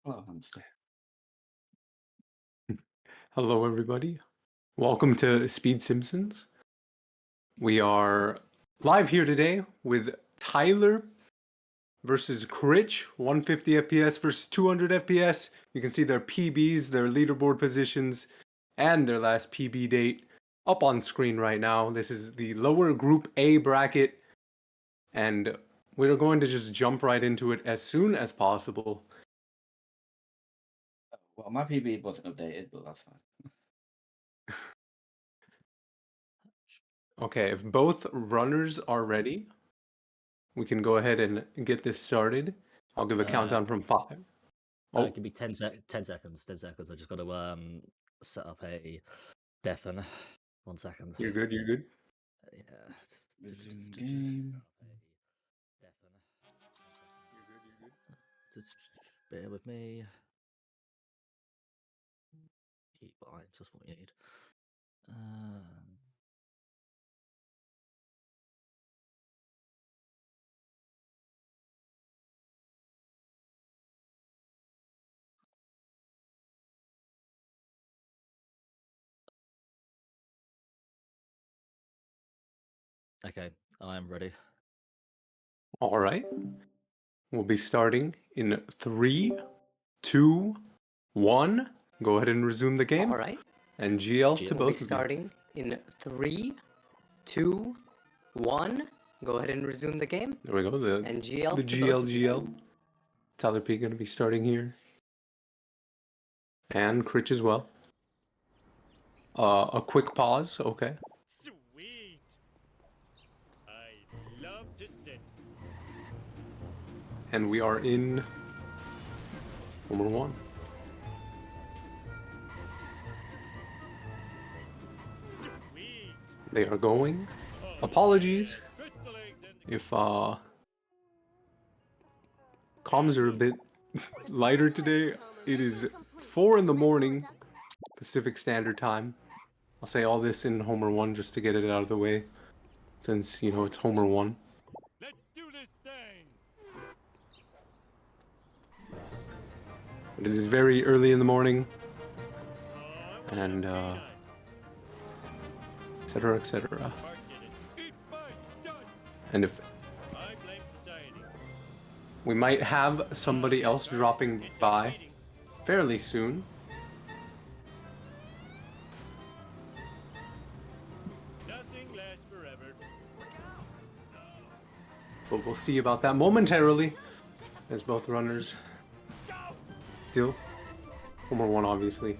Oh, hamster. Hello, everybody. Welcome to Speed Simpsons. We are live here today with Tyler versus Critch, 150 FPS versus 200 FPS. You can see their PBs, their leaderboard positions, and their last PB date up on screen right now. This is the lower Group A bracket, and we're going to just jump right into it as soon as possible. Well, my PB wasn't updated, but that's fine. Okay, if both runners are ready, we can go ahead and get this started. I'll give a countdown from 5. Oh, Give me 10 seconds. 10 seconds. I just got to set up a deafen. 1 second. you're good, you're good. Yeah. Resume game. Deafen. You're good, you're good. Just bear with me. Keep by. Just what you need. Okay, I am ready. All right. We'll be starting in 3, 2, 1. Go ahead and resume the game. All right. And GL to We'll be both of you. starting in 3, 2, 1. Go ahead and resume the game. There we go. The And GL. the to both of you. GL. Tyler P going to be starting here. And Critch as well. A quick pause. Okay. Sweet. I love to sit. And we are in Homer 1. Sweet. They are going. Apologies Stretch the legs and if comms are a bit lighter today. It is 4 in the morning Pacific Standard Time. I'll say all this in Homer 1 just to get it out of the way, since, you know, it's Homer 1. let's do this thing. But it is very early in the morning, Oh, and etc, etc. Mark did it. Eat my dust. And if I blame society. we might have somebody else dropping by fairly soon. Nothing lasts forever. But we'll see about that momentarily, as both runners still Homer 1, obviously.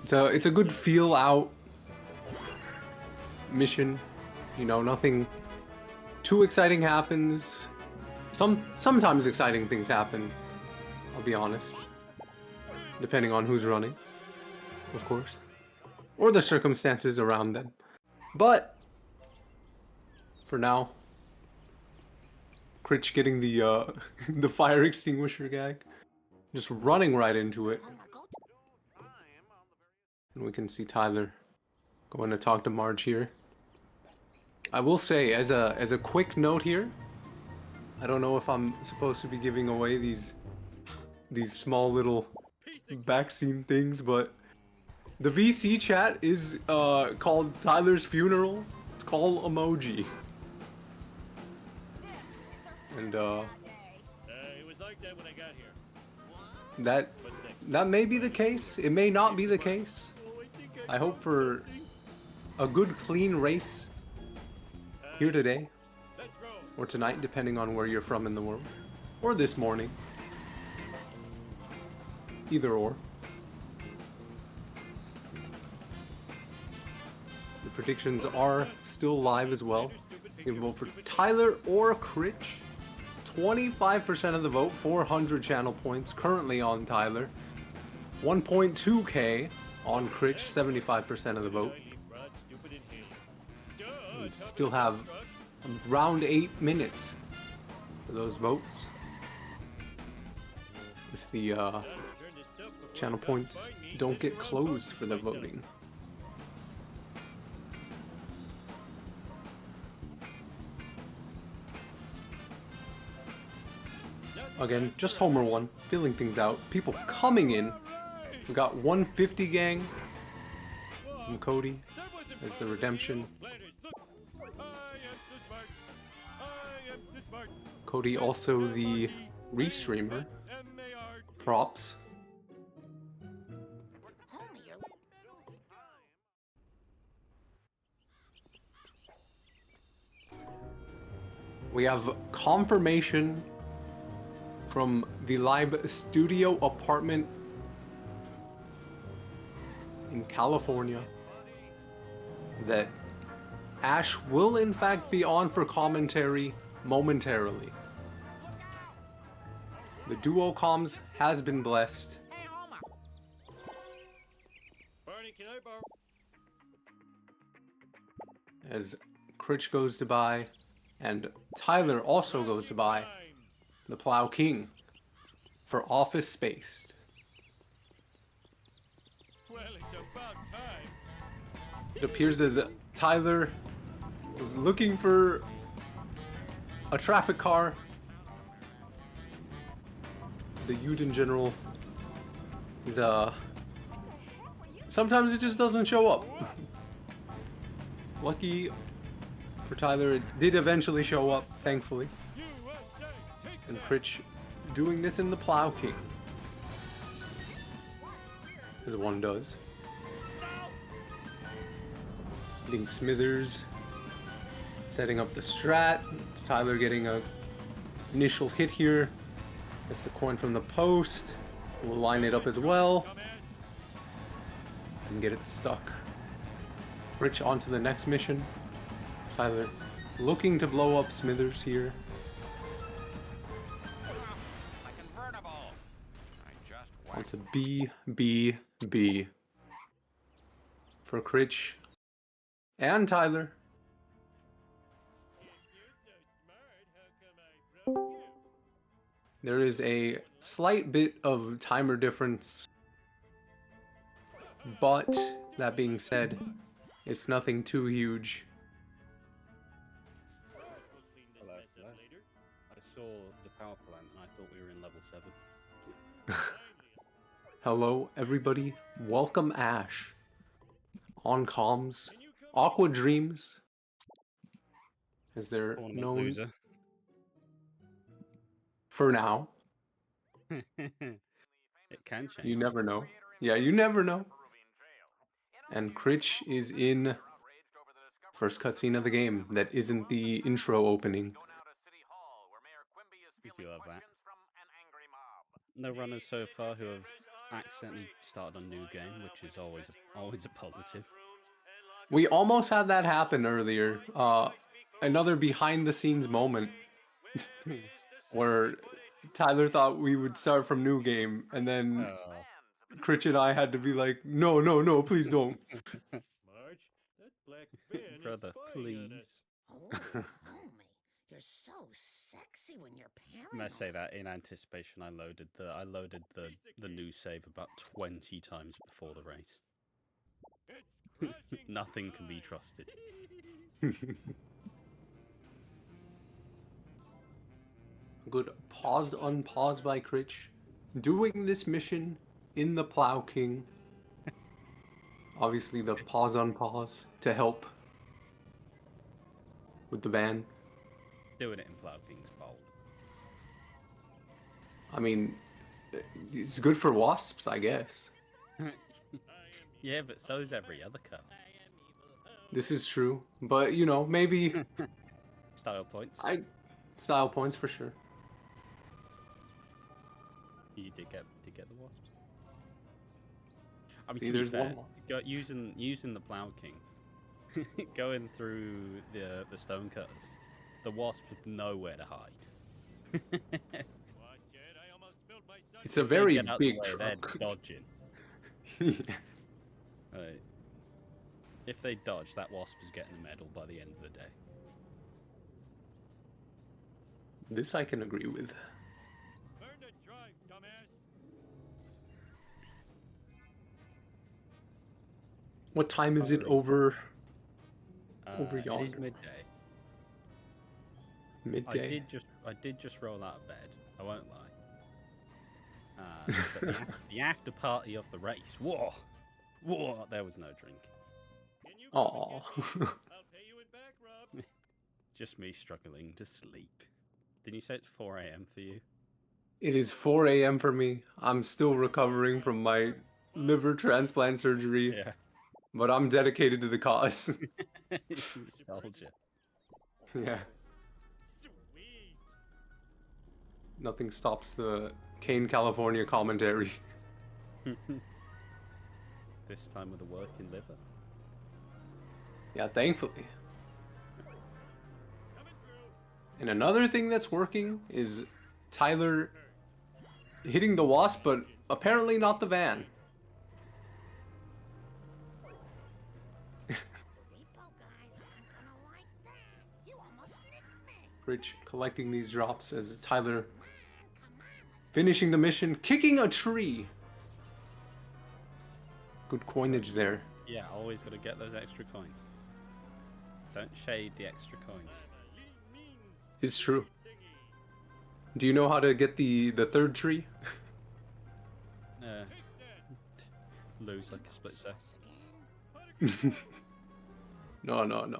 It's a good feel out mission. You know, nothing too exciting happens. Sometimes exciting things happen, I'll be honest, depending on who's running, of course, or the circumstances around them. But for now, Critch getting the the fire extinguisher gag, just running right into it. And we can see Tyler going to talk to Marge here. I will say, as a quick note here, I don't know if I'm supposed to be giving away these small little backseat things, but the VC chat is called Tyler's Funeral. It's called Emoji. And It was like that when I got here. that may be the case. It may not be the case. Oh, I think I hope for a good clean race here today, let's roll. or tonight, depending on where you're from in the world, or this morning. Either or. The predictions are still live as well. You can vote for Tyler or Critch. 25% of the vote, 400 channel points currently on Tyler. 1.2k on Critch, 75% of the vote. We still have around 8 minutes for those votes. If the channel points don't get closed for the voting. Again, just Homer 1, filling things out. People coming in. We got 150 gang from Cody as the redemption. Cody also the restreamer. Props. We have confirmation from the live studio apartment in California that Ash will in fact be on for commentary momentarily. The duo comms has been blessed. Barney, can I borrow? As Critch goes to buy, and Tyler also goes to buy the Plow King for Office Space. Well, it's about time. It appears as Tyler was looking for a traffic car. The Ute in general is sometimes it just doesn't show up. Lucky for Tyler, it did eventually show up, thankfully. And Critch doing this in the Plow King, as one does. Hitting Smithers, setting up the strat. It's Tyler getting a initial hit here. That's the coin from the post. We'll line it up as well and get it stuck. Rich on to the next mission. Tyler looking to blow up Smithers here. On to B for Critch and Tyler. There is a slight bit of timer difference, but that being said, it's nothing too huge. Hello, hello. I saw the power plant and I thought we were in level 7. Hello, everybody. Welcome, Ash. On comms. Aqua Dreams. Is there Tournament known loser. for now? It can change. You never know. Yeah, you never know. And Critch is in first cutscene of the game that isn't the intro opening. You have that. No runners so far who have accidentally started a new game, which is always a positive. We almost had that happen earlier. Another behind the scenes moment where Tyler thought we would start from new game, and then Critch and I had to be like, no, please don't. Marge, that black fin is Brother, spying on us. please. Oh, homie, you're so sexy when you're And I paranoid. say that in anticipation. I loaded the new save about 20 times before the race. Nothing can be trusted. Good pause unpause by Critch. Doing this mission in the Plow King. Obviously the pause unpause to help with the ban. Doing it in Plow King's bold. I mean, it's good for wasps, I guess. Yeah, but so's every other cut. This is true, but you know, maybe Style points. style points for sure. You did get the wasps. I mean, See, to be there's fair, one more. using the Plow King, going through the stone cutters, the wasps have nowhere to hide. Watch it, I almost spilled my sun. It's a If they very get out the big way, they're truck. dodging. Yeah. Right. If they dodge, that wasp is getting a medal by the end of the day. This I can agree with. Learn to drive, dumbass. What time is it over Over It is yonder. midday. midday? I did just roll out of bed. I won't lie. But the after party of the race. Whoa, whoa! There was no drink. Can you come and Aw. get me? I'll pay you it back, Rob. Just me struggling to sleep. Didn't you say it's 4 a.m. for you? It is 4 a.m. for me. I'm still recovering from my liver transplant surgery, Yeah. but I'm dedicated to the cause. Soldier. Yeah, Sweet. nothing stops the Kane, California commentary. This time with a working liver. Yeah, thankfully. Coming through. And another thing that's working is Tyler hitting the wasp, but apparently not the van. Repo guys aren't gonna like that. You almost sniffed me. Critch collecting these drops as Tyler Come on, let's finishing the mission, kicking a tree. Good coinage there. Yeah, always got to get those extra coins. Don't shade the extra coins. I'm a lean, mean, It's true. thingy. Do you know how to get the third tree? Uh, Take that. lose like a split second. again. How to No. If only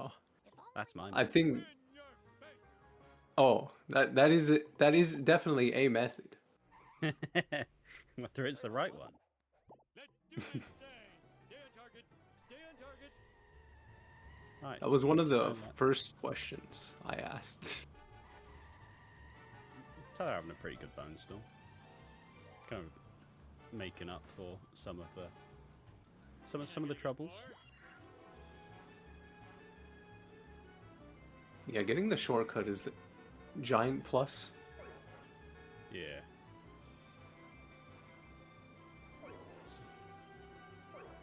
That's mine. I think. in your face. Oh, that is definitely a method. Whether it's the right one. Let's do this thing. Stay on target. Stay on target. Right. That was one of the Try that. first questions I asked. Tyler having a pretty good bone still. Kind of making up for some of the some of the troubles. Yeah, getting the shortcut is the giant plus. Yeah.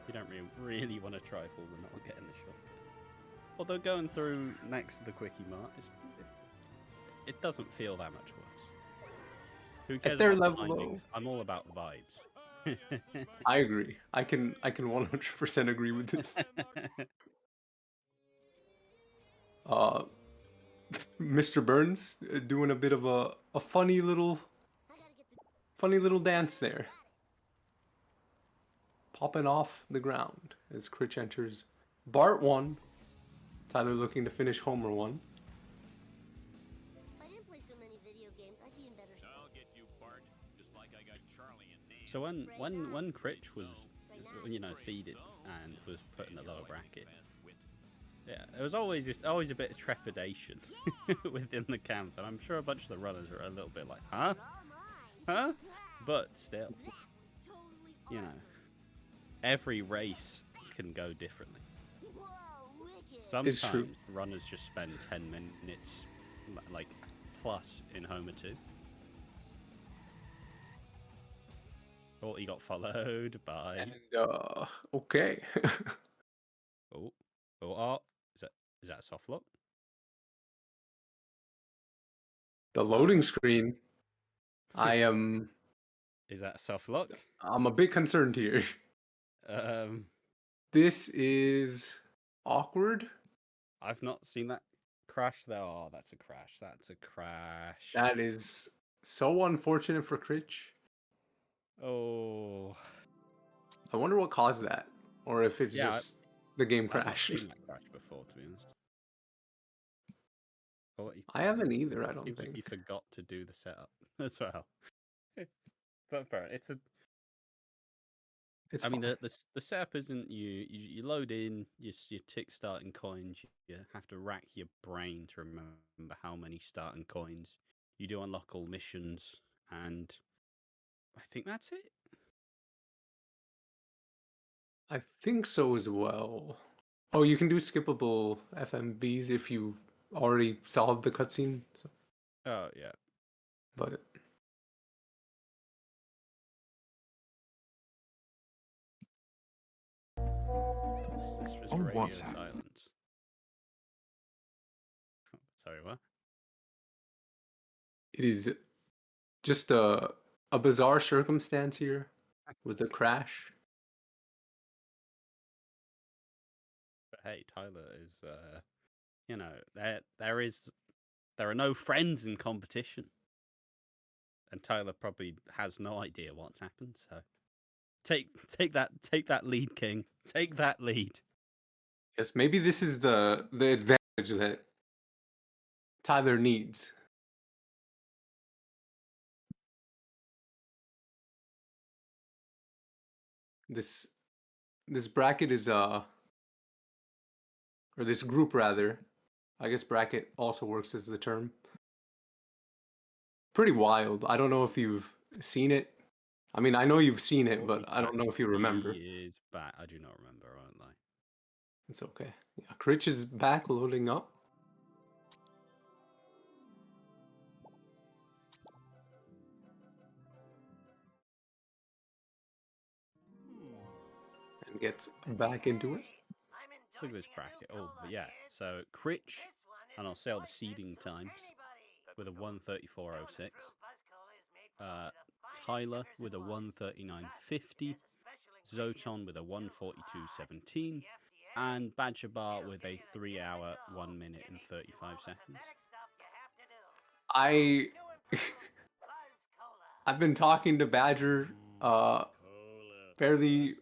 You don't really want to trifle with not getting the shot. Although going through next to the quickie mart, it doesn't feel that much worse. Who cares their about level, though. timings? I'm all about vibes. I agree. I can 100% agree with this. Mr. Burns doing a bit of a funny little dance there. Popping off the ground as Critch enters Bart 1. Tyler looking to finish Homer 1. If I didn't play so many video games, I'd be in better shape. I'll get you, Bart. Just like I got Charlie and Nan. So when Critch was seeded and was put in a lower bracket, yeah, there was always a bit of trepidation within the camp, and I'm sure a bunch of the runners are a little bit like, huh, huh, but still, you know, every race can go differently. Whoa, wicked. Sometimes true. runners just spend 10 minutes, like, plus in Homer 2. Oh, he got followed by... And okay. Oh, is that a soft lock? The loading screen. I'm Is that a soft lock? a bit concerned here. This is awkward. I've not seen that crash though. Oh, that's a crash. That's a crash. That is so unfortunate for Critch. Oh. I wonder what caused that, or if it's Yeah, just the game I've not crash. seen that crash before, to be honest. Oh, I haven't either. I don't seems like think. you forgot to do the setup as well. But fair. It's I mean, fine. the setup isn't you load in your tick starting coins. You have to rack your brain to remember how many starting coins. You do unlock all missions, and I think that's it. I think so as well. Oh, you can do skippable FMVs if you already solved the cutscene. So, Oh yeah. but It's just Oh, radio what's happening? silence. Sorry, what? it is just a bizarre circumstance here with the crash. But hey, Tyler is you know, there are no friends in competition. and Tyler probably has no idea what's happened. So take that lead, King. Take that lead. Yes, maybe this is the advantage that Tyler needs. This bracket is or this group rather. I guess bracket also works as the term. Pretty wild. I don't know if you've seen it. I mean, I know you've seen it, but I don't know if you remember. Years back, I do not remember. I won't lie. It's okay. Yeah, Critch is back loading up. And gets back into it. Let's look at this bracket. Oh, but yeah. So Critch, and I'll say all the seeding times with a 134.06. Tyler with a 139.50. Zoton with a 142.17. And Badger Bar with a 3 hour, 1 minute, and 35 seconds. I've been talking to Badger fairly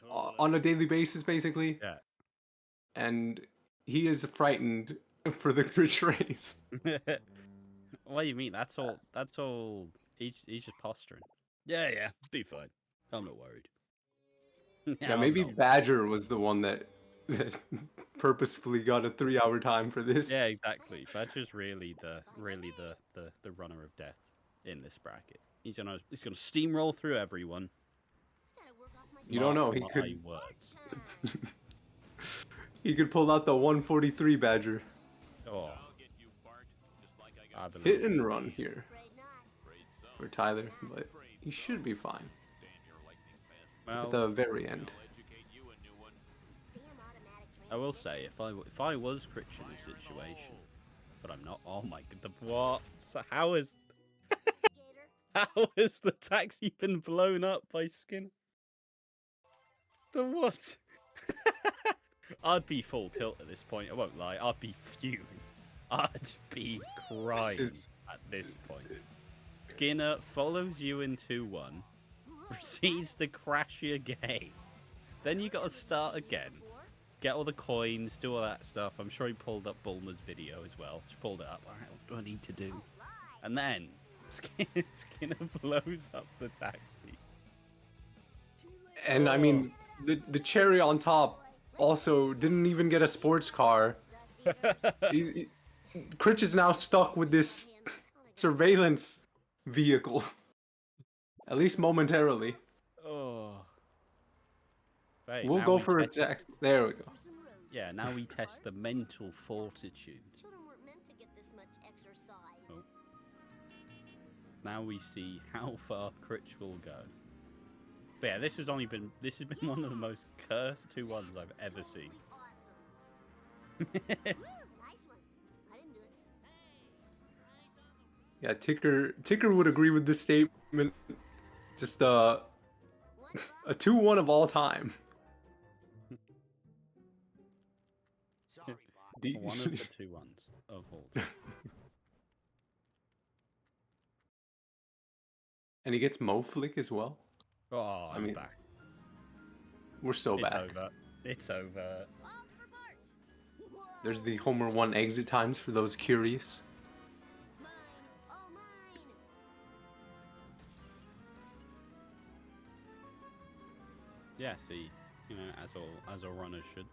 on a daily basis, basically. Yeah. And he is frightened for the Critch race. What do you mean? That's all. He's just posturing. Yeah, be fine. I'm not worried. Yeah, I'm maybe not. Badger was the one that purposefully got a 3 hour time for this. Yeah, exactly. Badger's really the runner of death in this bracket. He's gonna steamroll through everyone. You don't know, he Mark could my words. he could pull out the 143 Badger. Oh, I believe Hit it. and run here for Tyler, but he should be fine Well, at the very end. I will say, if I was Critch in this situation, but I'm not. Oh my god, what? So how is the taxi been blown up by Skinner? The what? I'd be full tilt at this point. I won't lie. I'd be fuming. I'd be crying at this point. Skinner follows you in 2-1, proceeds to crash your game. Then you got to start again. Get all the coins, do all that stuff. I'm sure he pulled up Bulma's video as well. Just pulled it up. All right, what do I need to do? And then Skinner blows up the taxi. And I mean, the cherry on top also didn't even get a sports car. Critch is now stuck with this surveillance vehicle, at least momentarily. Oh. Right, We'll now go we for a test- check. There we go. Yeah, now we test the mental fortitude. Children weren't meant to get this much exercise. Oh. Now we see how far Critch will go. But yeah, this has been one of the most cursed 2-1s I've ever seen. Woo, nice one. I didn't do it. Yeah, Ticker would agree with this statement. Just a 2-1 of all time. One of the 2-1s of all time. And he gets Mo Flick as well. Oh, I'm back. We're so It's back. over. It's over. There's the Homer 1 exit times for those curious. Mine, all mine. Yeah, see, as all runners should.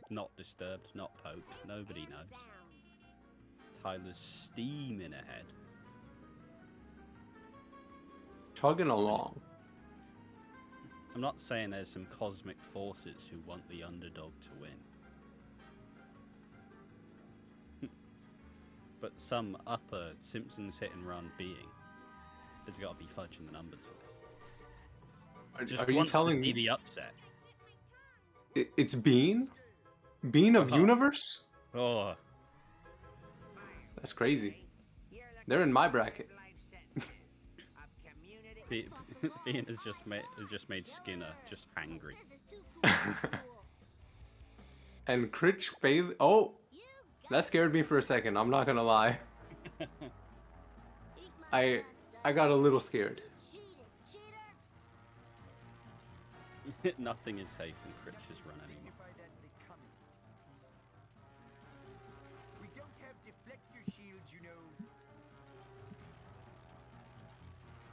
Not disturbed, not poked. Nobody knows. Tyler's steaming ahead. Chugging along. I'm not saying there's some cosmic forces who want the underdog to win. But some upper Simpsons hit and run being has got to be fudging the numbers for this. Just Are you wants telling to see me the upset. it's Bean? Bean of Universe? Oh, That's crazy. They're in my bracket. Bean has just made Skinner just hangry. And Critch fail. Oh, that scared me for a second. I'm not gonna lie. I got a little scared. Cheated, cheater. Nothing is safe in Critch's run anymore. We don't have deflector shields, you know.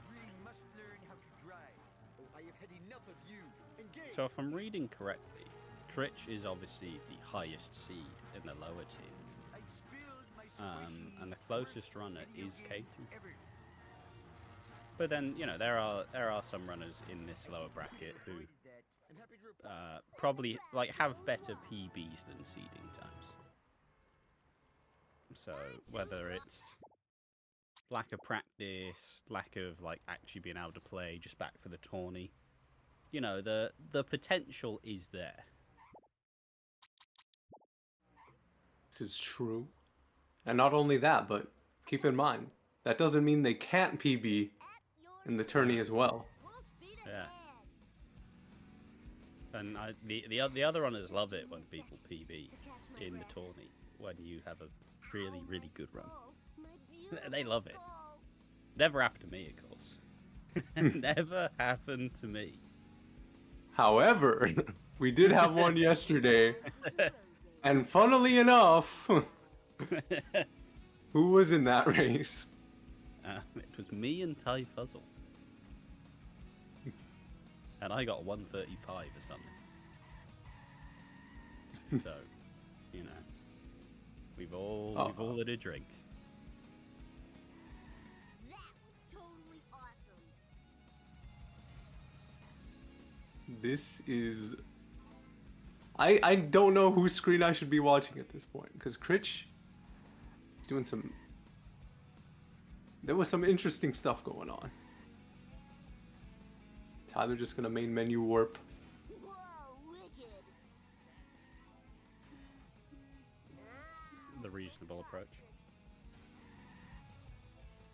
We must learn how to drive. Oh, I have had enough of you. Engage. So if I'm reading correctly, Critch is obviously the highest seed in the lower tier. I spilled my And the closest runner video is game K3. ever. But then, you know, there are some runners in this lower bracket who That. I'm happy to report. probably like have better PBs than seeding times. So whether it's lack of practice, lack of like actually being able to play, just back for the tourney, you know, the potential is there. This is true. And not only that, but keep in mind, that doesn't mean they can't PB in the tourney as well. Full speed Yeah. ahead. And the other runners love it when people PB in the tourney when you have a really good run. They love it. Never happened to me, of course. Never happened to me. However, we did have one yesterday, and funnily enough, who was in that race? It was me and Ty Fuzzle. And I got 135 or something. So, you know, we've all had a drink. That was totally awesome. This is... I don't know whose screen I should be watching at this point, because Critch is doing some... There was some interesting stuff going on. Tyler just gonna main menu warp. Whoa, wicked. The reasonable approach.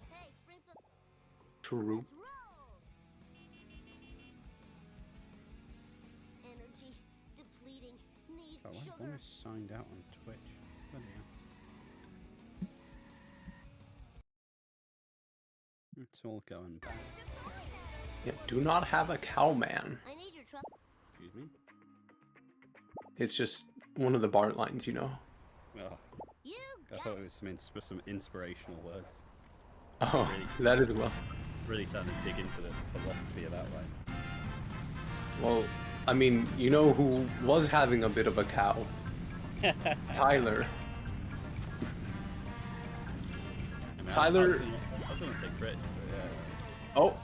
Hey, Springfield, True. let's roll. Energy depleting. Need Oh, I sugar. almost signed out on Twitch. Bloody hell. It's all going back. Yeah, do not have a cowman. I need your truck. Excuse me. It's just one of the BART lines, you know. Oh, You I got thought it was some inspirational words. Oh, that as well. Really starting to dig into the philosophy of that line. Well, I mean, you know who was having a bit of a cow? Tyler. I mean, Tyler- I was gonna say Critch, but yeah. Oh,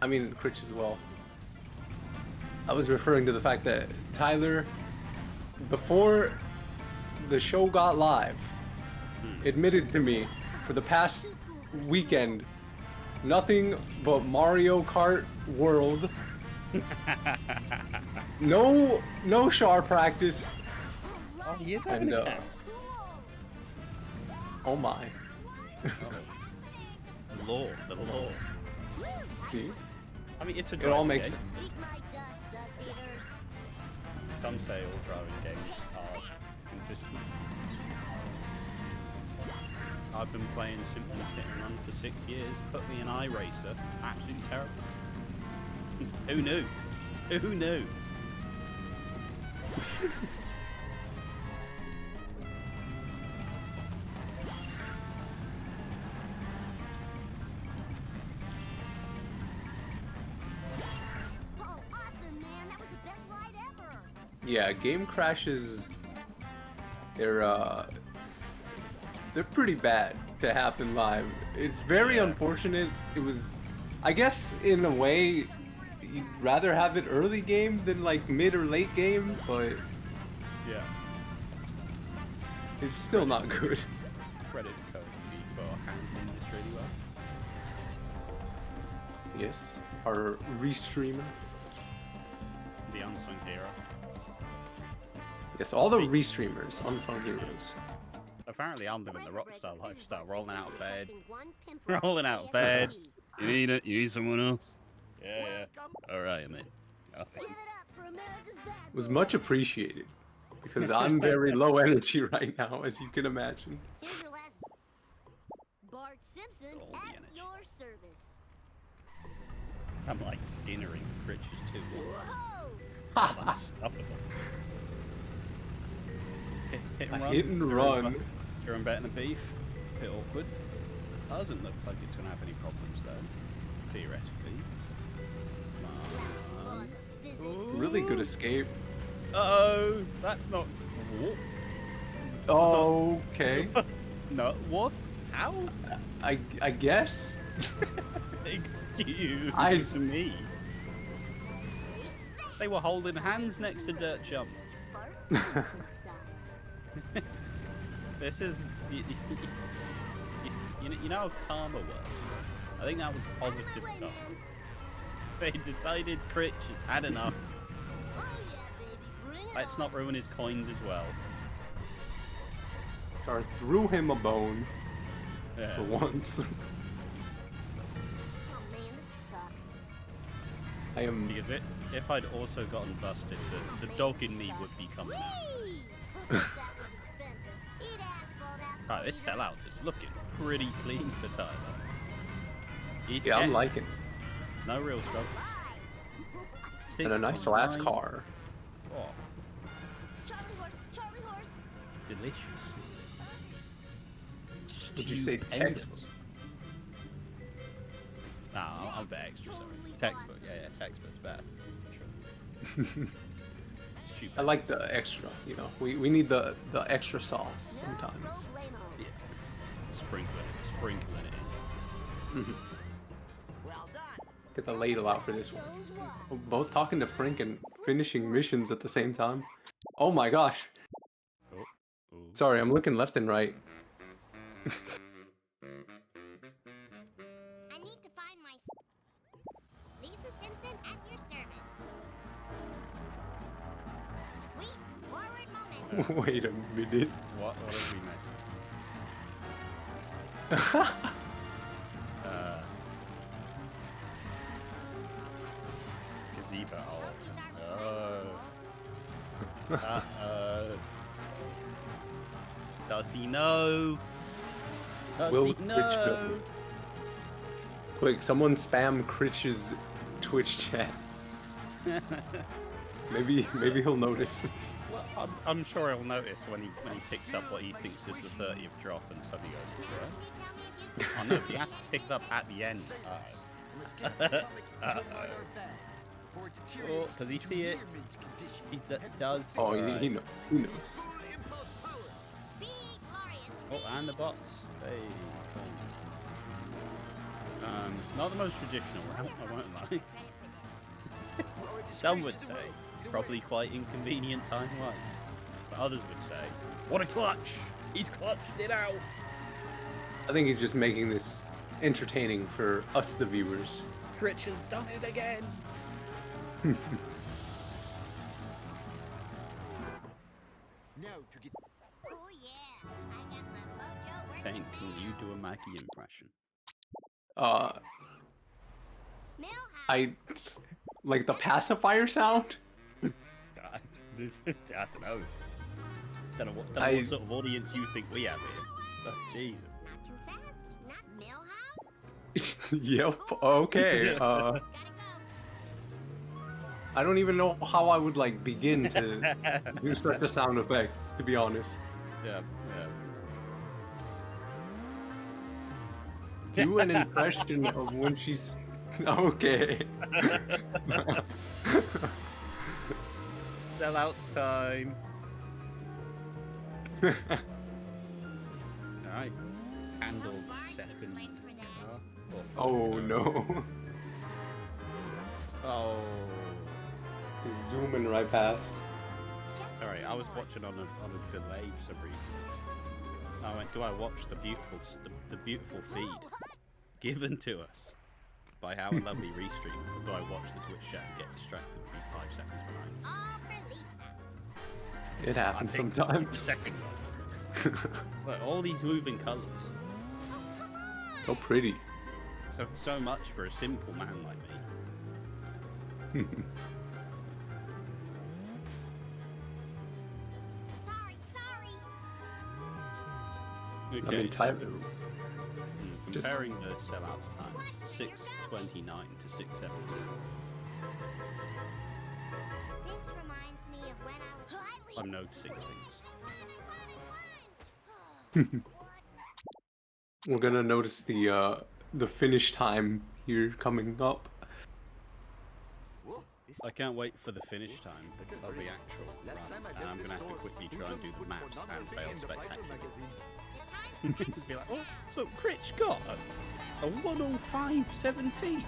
I mean, Critch as well. I was referring to the fact that Tyler, before the show got live, admitted to me for the past weekend, nothing but Mario Kart World. No Char practice. Oh, he is And, oh my. The law. See? I mean, it's a It driving all makes game. sense. Eat my dust, dust eaters. Some say all driving games are consistent. I've been playing Simpsons Hit and Run for 6 years. Put me in iRacer. Absolutely terrible. Who knew? Who knew? Oh, awesome, man. That was the best ride ever. Yeah, game crashes. They're pretty bad to happen live. It's very unfortunate. It was, I guess, in a way, you'd rather have it early game than like mid or late game, but Yeah. it's still not good. Credit to Cody for handling this really well. Yes, our restreamer. The unsung hero. Yes, all the restreamers, unsung heroes. Apparently, I'm living the rockstar lifestyle, rolling out of bed. Testing one pimple Rolling out of bed. ASAP. You need it? You need someone else? Yeah. Alright, mate. Okay. Give it up for America's bad It was boy. much appreciated because I'm very low energy right now, as you can imagine. Here's your last. Bart Simpson All the at energy. your service. I'm like skinnering Critch's too. Whoa! Unstoppable. Hit and A run. hit and run. During betting a beef. Bit awkward. Doesn't look like it's gonna have any problems though. Theoretically. Come on. Ooh. Really good escape. Uh-oh, that's not. What? Okay. No, what? How? I guess. Excuse me. They were holding hands next to Dirt Jump. This is you know how karma works. I think that was positive karma. They decided Critch has had enough. Oh yeah, baby, bring it Let's not ruin his coins as well. Or threw him a bone Yeah. for once. Oh man, this sucks. I am. Because if I'd also gotten busted, the dog in me would be coming out. Whee! That was expensive. Eat asphalt, asphalt. Right, this sellout is looking pretty clean for Tyler. He's Yeah, I'm getting liking. no real struggle. And a nice 6.9. last car. Oh, Charlie horse, delicious. Would you say Stupendous. textbook? No, I'm a bit extra, sorry. Textbook, yeah, textbook's bad. Sure. Stupid. I like the extra. You know, we need the extra sauce sometimes. Yeah. Sprinkling it in. Well done. Get the ladle out for this one. We're both talking to Frank and finishing missions at the same time. Oh my gosh. Oh. Ooh. Sorry, I'm looking left and right. I need to find my Lisa Simpson at your service. Sweet forward momentum. Wait a minute. What have we made? Gazebo. Does he know? Does Will he Critch know? know? Quick, someone spam Critch's Twitch chat. Maybe he'll notice. Well, I'm sure he'll notice when he picks up what he thinks is the 30th drop and suddenly goes, Now, "What?" can you tell me if you Oh no, he has to pick it up at the end. Oh, does he see it? He does. Oh, Alright. he knows. He knows. Speed glorious. Oh, and the box. Hey, coins. Not the most traditional route, I won't lie. Credit for this. Some would say probably quite inconvenient time-wise, but others would say, "What a clutch! He's clutched it out." I think he's just making this entertaining for us, the viewers. Critch has done it again. Now to get Oh yeah, I got my mojo working. Ken, can you do a Maggie impression? Millhouse. I like the pacifier sound. I don't know. Don't know what sort of audience you think we have here. Oh, Jesus. Not too fast. Not Millhouse. Yep. Okay. Gotta go. I don't even know how I would like begin to do such a sound effect. To be honest, Yeah, do an impression of when she's okay. Sellouts time. Alright. Handle second. Oh no. Oh. Zooming right past. Sorry, I was watching on a delay for some reason. I went, do I watch the beautiful feed given to us by our lovely restream, or do I watch the Twitch chat and get distracted and be 5 seconds behind? All for Lisa. It I happens think the sometimes. second one. Look, all these moving colours. So pretty. So much for a simple man like me. Sorry. I mean, Tyler. Just Comparing the sellouts times 629 to 617. This reminds me of when I'm noticing things. we're gonna notice the finish time here coming up. Whoa, this I can't wait for the finish time of the actual run, and I'm gonna have to quickly try and do the maths and fail spectacularly. Be like, oh, so Critch got a 105.17.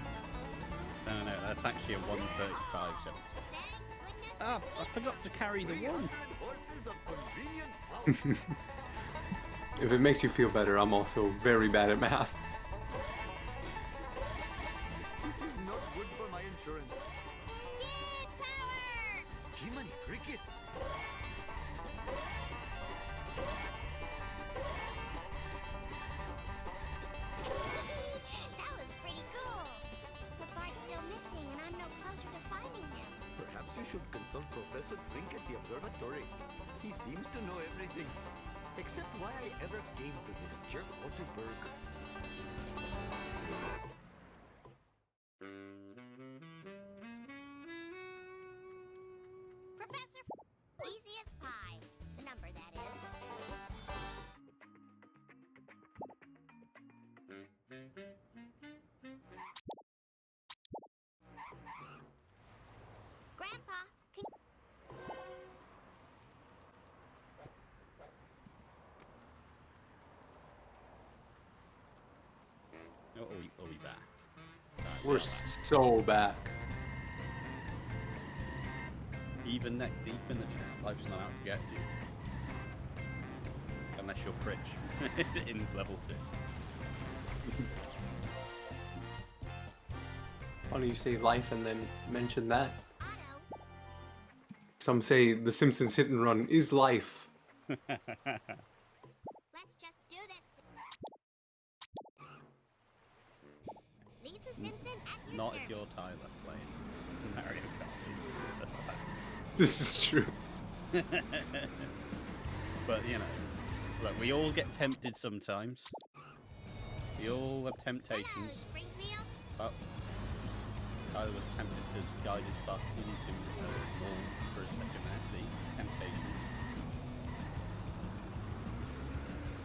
No, that's actually a 135.17. Ah, I forgot to carry the one. If it makes you feel better, I'm also very bad at math. This is not good for my insurance. Jiminy crickets! That was pretty cool. The part's still missing, and I'm no closer to finding him. Perhaps you should consult Professor Frink at the observatory. He seems to know everything. Except why I ever came to this jerk Otterberg. Professor, easy as pie. The number, that is. Grandpa, can Are we back? We're so back. Even neck deep in the chat, life's not out to get you. Unless you're Critch in level 2. Funny you say life and then mention that. Otto, Some say The Simpsons Hit and Run is life. let's just do this. Lisa Simpson at your Not service. if you're Tyler playing Mario Kart. This is true. But you know, look, we all get tempted sometimes. We all have temptations. Hello, Springfield. Oh, Tyler was tempted to guide his bus into a wall for a second there. See, temptation.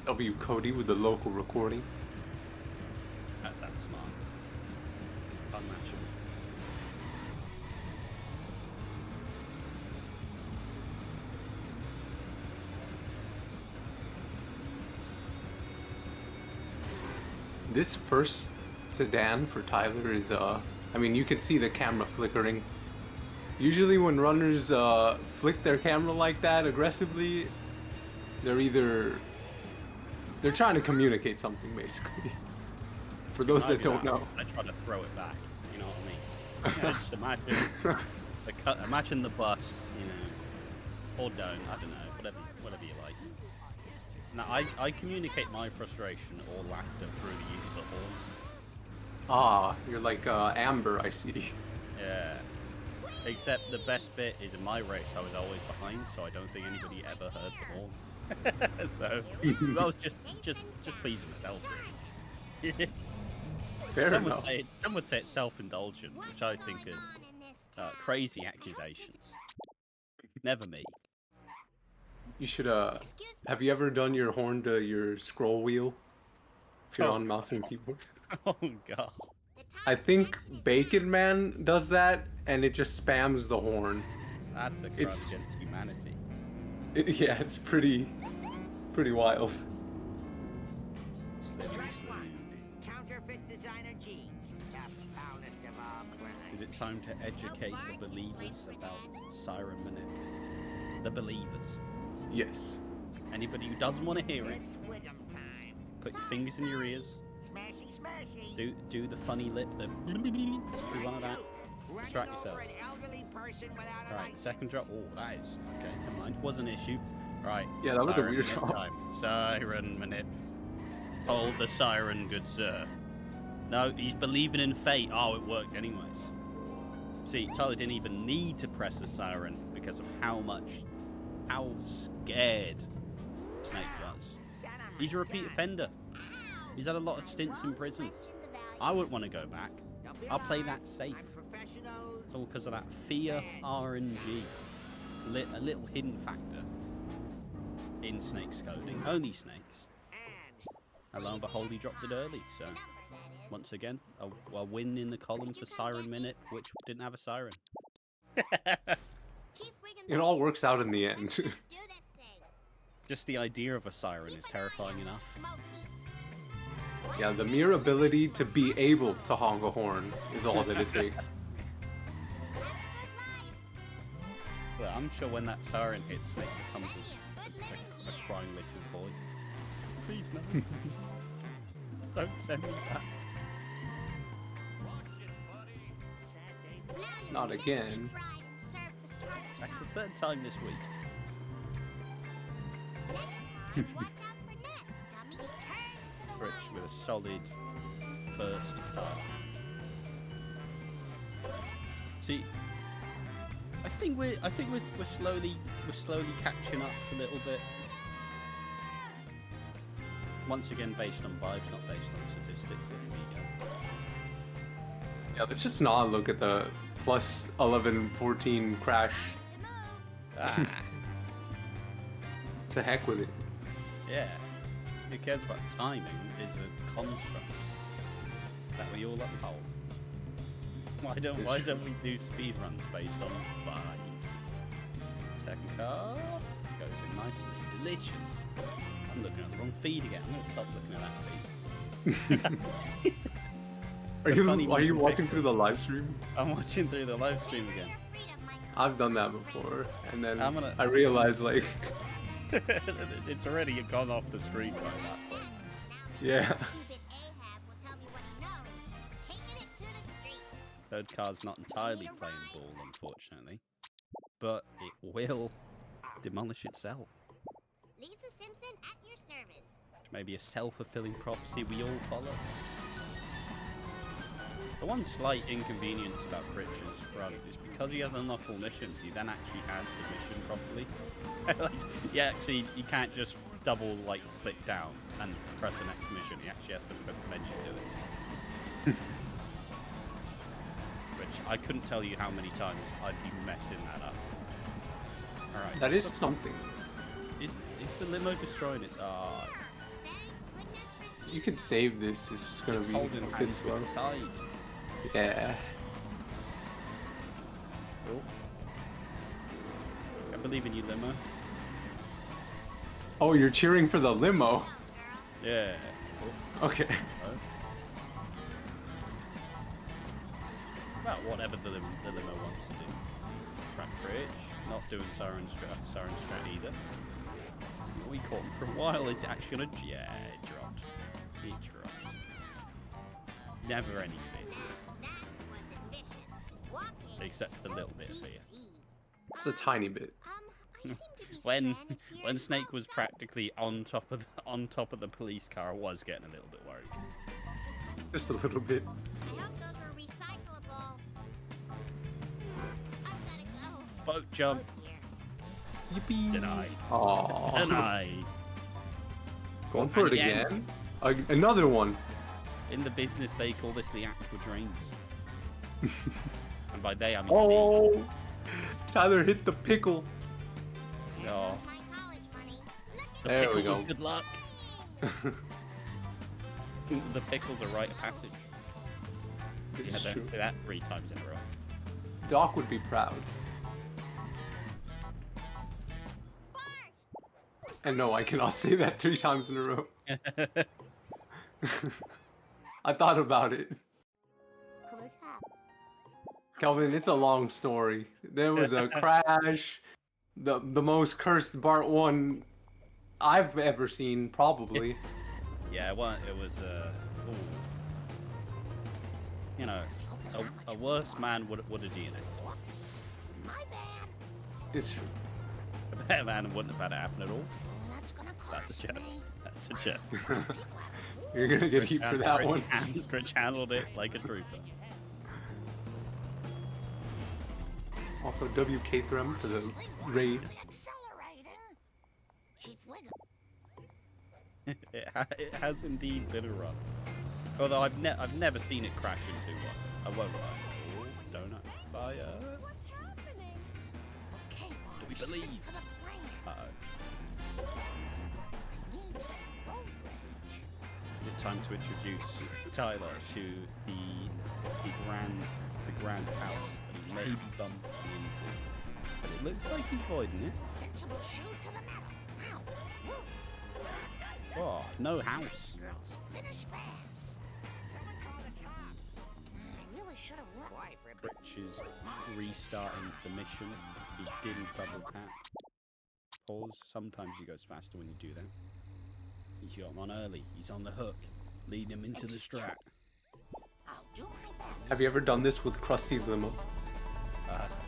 W Cody with the local recording. That's smart. Unmatchable. This first sedan for Tyler is I mean, you can see the camera flickering. Usually when runners flick their camera like that aggressively, they're trying to communicate something, basically. For those that don't know. I try to throw it back. You know what I mean? Yeah, just imagine the bus, you know, or don't. I don't know. Whatever you like. Now I communicate my frustration or laughter through the use of the horn. Ah, you're like Amber, I see. Yeah. Except the best bit is in my race, I was always behind, so I don't think anybody ever heard the horn. So I was just pleasing myself, really. Fair some enough. would say it's self-indulgent, which I think is crazy accusations. Never me. You should Excuse me. have you ever done your horn to your scroll wheel? If you're Oh, on mouse and keyboard. Oh god. The I time think match is Bacon Man does that, and it just spams the horn. That's a It's- grudge against humanity. Yeah, it's pretty wild. Counterfeit designer jeans. The foulest of all crimes. Is it time to educate the believers about Siren Manip? The believers. Yes. Anybody who doesn't want to hear it, It's Wiggum time. put your fingers in your ears. Smashy, smashy. Do the funny lip. The do one of that. Distract yourselves. Right, second drop. Oh, that is okay. Never mind. Was an issue. Right. Yeah, that was a siren weird manip drop. time. Siren Manip. Hold the siren, good sir. No, he's believing in fate. Oh, it worked anyways. See, Tyler didn't even need to press the siren because of how scared Snake was. He's a repeat offender. He's had a lot of stints in prison. I wouldn't want to go back. I'll play that safe. It's all because of that fear RNG. A little hidden factor in Snake's coding. Only Snakes. And lo and behold, he dropped it early. So, once again, a win in the column for Siren Minute, which didn't have a siren. It all works out in the end. Just the idea of a siren is terrifying enough. Yeah, the mere ability to be able to honk a horn is all that it takes. Well, I'm sure when that siren hits, Snake becomes a crying little boy. Please no. Don't send me back. Not again. That's the third time this week. Critch with a solid first card. See, I think we're slowly catching up a little bit. Once again, based on vibes, not based on statistics. There we go. Yeah, let's just not look at the plus 11, 14 crash. Ah, To heck with it. yeah. Who cares about timing is a construct that we all uphold. Why don't we do speedruns based on vibes? Second card goes in nicely, delicious. I'm looking at the wrong feed again. I'm gonna stop looking at that feed. Are you walking through the live stream? I'm watching through the live stream again. I've done that before, and then I'm I realized like, it's already gone off the screen by that point. yeah. Third card's not entirely playing ball, unfortunately, but it will demolish itself. Lisa Simpson at your service. Which may be a self-fulfilling prophecy we all follow. The one slight inconvenience about Critch's run is because he has unlocked all missions, he then actually has the mission properly. You can't just double flick down and press the next mission. He actually has to put the menu to it. Which I couldn't tell you how many times I'd be messing that up. Alright. That is something. Is the limo destroying its You could save this, it's just gonna be holding a bit hands slow. inside. Yeah. Oh. I believe in you, limo. Oh, you're cheering for the limo. Yeah. Okay. Well, whatever the limo wants to do. Track Critch, not doing siren strat either. We caught him for a while. Is it actually gonna? Yeah, it dropped. It dropped. Never any fear. Except for a little bit of fear. It's a tiny bit. When Snake was practically on top of the police car, I was getting a little bit worried. Just a little bit. I hope those were recyclable. I've gotta go. Boat jump. Yippee. Denied. Aww. Denied. Going for And it again. Another one. In the business, they call this the aqua dreams. And by they, I mean Oh! Tyler hit the pickle. me. Oh, My college money. the There we pickles, go. good luck. The pickles are rite of passage. This Yeah, is don't true. say that 3 times in a row. Doc would be proud. And no, I cannot say that 3 times in a row. I thought about it. Kelvin, it's a long story. There was a crash. The most cursed Bart 1 I've ever seen, probably. Yeah, well, it was ooh. You know, a worse man would have DNA'd. My bad. It's true. A better man wouldn't have had it happen at all. That's gonna That's cost a joke. me. That's a joke. You're gonna get heat for that one. Critch handled it like a trooper. Also, WK Threm for the raid. Accelerating. Chief Wiggum. It has indeed been a run. Although I've never seen it crash into one. I won't lie. Oh, donut fire. What's happening? Okay, Do we boys, stick believe? to the plan. Uh-oh. Need some road rage. Is it time to introduce Tyler to the grand house that he may be bumping into? But it looks like he's avoiding it. Sensible shoe to the metal. Now, woo. Oh, no house. Girls, finish fast. Someone call the cops. I really should have worked. Critch is restarting the mission. He didn't double tap. Pause. Sometimes he goes faster when you do that. He's got him on early. He's on the hook. Lead him into the strat. I'll do my best. Have you ever done this with Krusty's limo?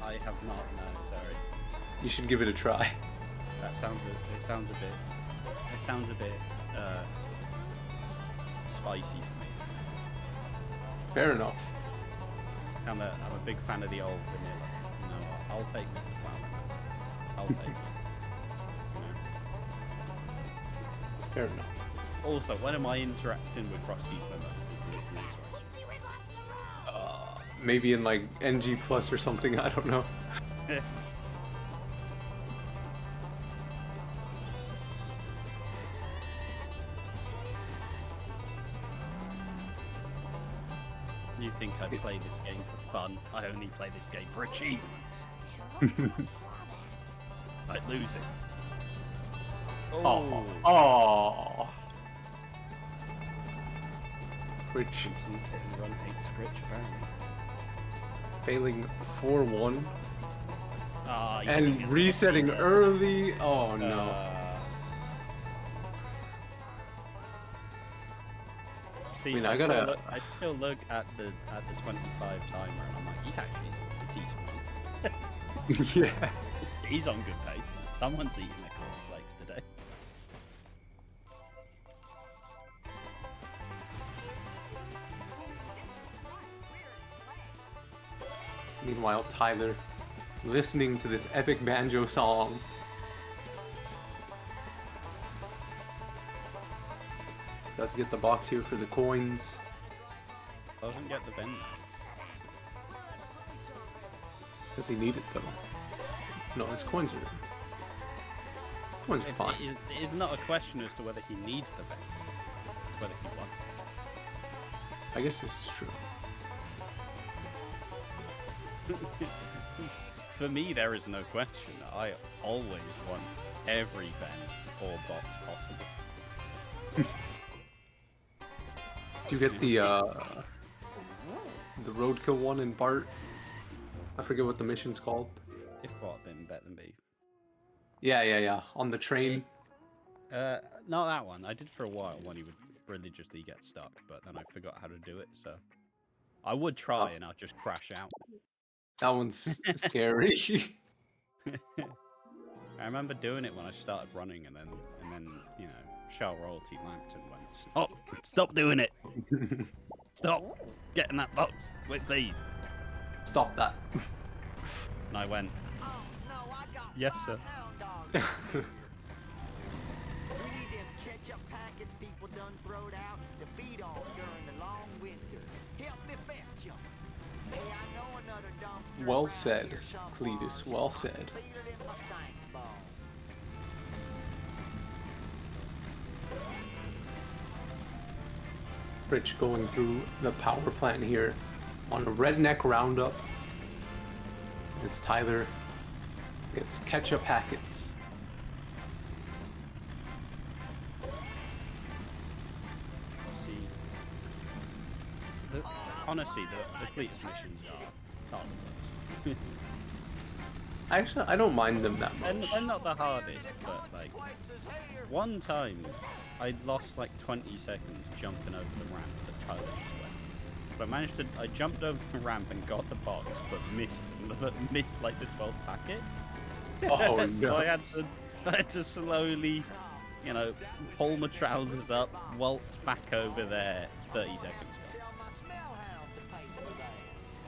I have not. No, sorry. You should give it a try. That sounds a bit spicy for me. Fair enough. I'm a big fan of the old vanilla. You know what? I'll take Mr. Plowman. I'll take it. You know. Fair enough. Also, when am I interacting with Krusty's limo? Is it Maybe in like NG Plus or something. I don't know. Yes. You think I play this game for fun? I only play this game for achievements. Like losing. Oh. Oh. Critch Simpson hit and run hates Critch apparently. failing 4-1 Ah, you and think resetting early. Oh no. See, I mean, I gotta- I still look at the 25 timer and I'm like, he's actually a decent one. Yeah. He's on good pace. Someone's eating their cornflakes today. Meanwhile, Tyler listening to this epic banjo song. Does get the box here for the coins. Doesn't get the bend. Does he need it though? No, his coins are fine. It is not a question as to whether he needs the bend, whether he wants it. I guess this is true. For me, there is no question. I always want every bend or box possible. Do you get the roadkill one in Bart? I forget what the mission's called. If what, then bet than be. Yeah. On the train. Not that one. I did for a while when he would religiously get stuck, but then I forgot how to do it, so I would try and I'll just crash out. That one's scary. I remember doing it when I started running, and then you know, Shell Royalty Lampton went, stop doing it, stop getting that box, wait please. Stop that. And I went, Oh no, I got yes sir. hound dogs. We need them ketchup packets people done throwed out to feed on during the long winter. Help me fetch 'em. Hey, I know another dumpster Well around said, here somewhere. Cletus, well said. Feel it in my stank ball. Rich going through the power plant here on a redneck roundup as Tyler gets ketchup packets. See, honestly, the Cletus missions are not the worst. Actually, I don't mind them that much. They're not the hardest, but like one time I lost like 20 seconds jumping over the ramp that Tyler just went. So I jumped over the ramp and got the box, but missed like the 12th packet. Oh So no. I had to slowly, you know, pull my trousers up, waltz back over there 30 seconds. Tell my smell hound to pay for that.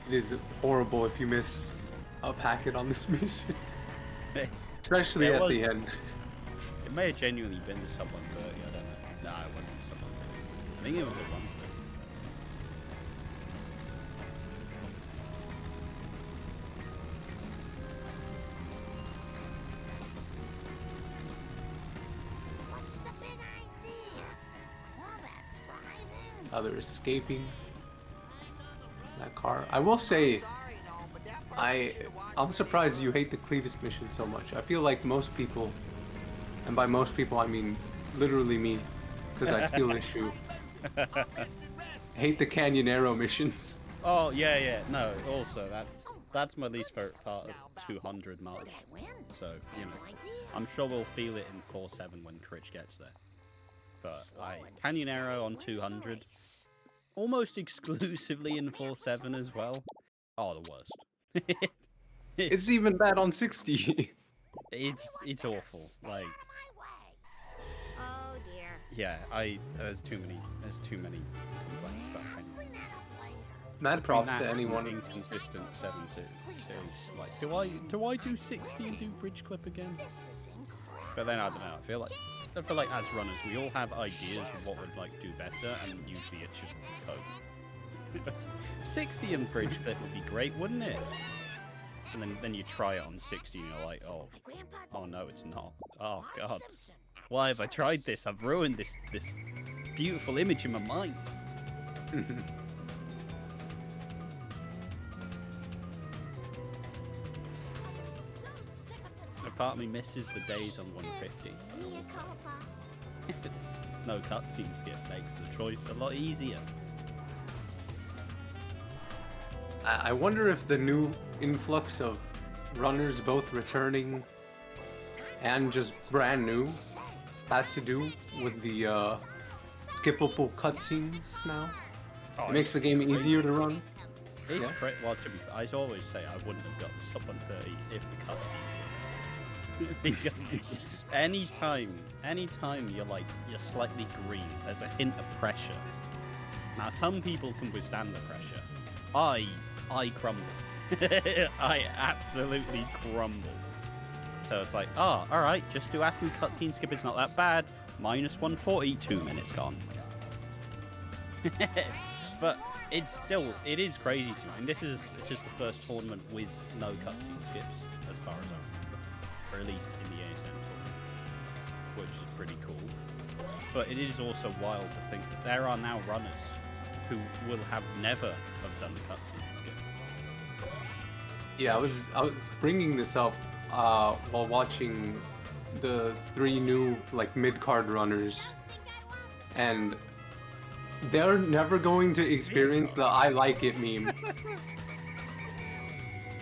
It is horrible if you miss a packet on this mission. It's, Especially It at the was. end. it may have genuinely been the sub 130, I don't know. Nah, it wasn't someone. I think it was a one. What's the big idea? Combat driving? Now they're escaping that car. I will say, Sorry and all, but that person should've watched I'm the surprised video. you hate the Cletus mission so much. I feel like most people, and by most people I mean literally me, because I still issue, hate the Canyonero missions. Oh yeah. No, also that's my least favorite part of 200 Will March. they win? So you know, No idea. I'm sure we'll feel it in 4-7 when Critch gets there. But Canyonero on 200, almost exclusively in 4-7 as well. Oh, the worst. It's even bad on 60. It's awful. Like, Oh dear. yeah, there's too many complaints about Canyonero. Mad props Between to that and anyone. inconsistent 7-2. Seriously, like, do I do 60 and do bridge clip again? This is incredible. But then I don't know. I feel like as runners, we all have ideas of what would like do better, and usually it's just code. But 60 and bridge clip would be great, wouldn't it? And then you try it on 60 and you're like, oh no, it's not. Oh god, why have I tried this? I've ruined this beautiful image in my mind. A part of me misses the days on 150. I will say. No cutscene skip makes the choice a lot easier. I wonder if the new influx of runners both returning and just brand new has to do with the skippable cutscenes now. Oh, It makes the game easier to run. It's Yeah. well, to be fair, I always say I wouldn't have got this up on 30 if the cutscenes were. Because anytime you're slightly green, there's a hint of pressure. Now some people can withstand the pressure. I crumble. I absolutely crumble. So it's like, oh, alright, just do Apu cutscene skip, it's not that bad. Minus 140, 2 minutes gone. But it is crazy to me. And this is the first tournament with no cutscene skips, as far as I remember. Or at least in the ASM tournament, which is pretty cool. But it is also wild to think that there are now runners who will have never have done the cutscene skip. Yeah, I was bringing this up while watching the 3 new like mid-card runners, and they're never going to experience the "I like it" meme.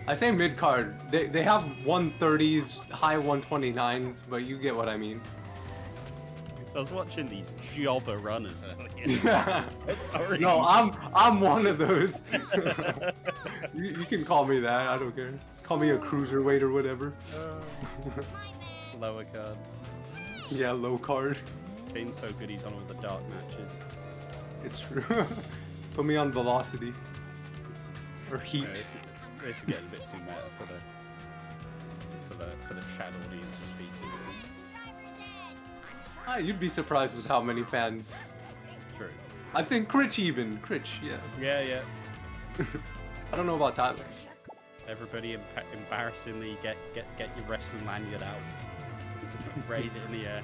I say mid-card. They have 130s, high 129s, but you get what I mean. So I was watching these jobber runners earlier. Sorry. No, I'm one of those. you can call me that. I don't care. Call me a cruiserweight or whatever. Lower card. Yeah, low card. Being so good he's on all the dark matches. It's true. Put me on velocity or Yeah, heat. this is getting a bit too meta for the chat audience of Speed Simpsons. You'd be surprised with how many fans. True. I think Critch even. Critch, yeah. Yeah. I don't know about Tyler. Everybody embarrassingly get your wrestling lanyard out. Raise it in the air.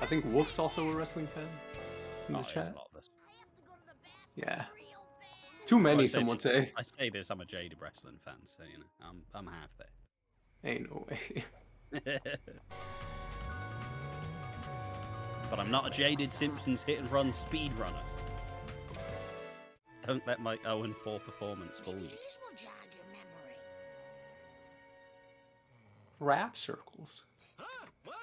I think Wolf's also a wrestling fan in the Oh, there's chat. a lot of us. Yeah. Too many, some would say. I say this, I'm a jaded wrestling fan, so you know, I'm half Ain't no way. there. But I'm not a jaded Simpsons hit and run speedrunner. Don't let my 0-4 performance fool you. These will jog your memory. Rap circles. Huh? What?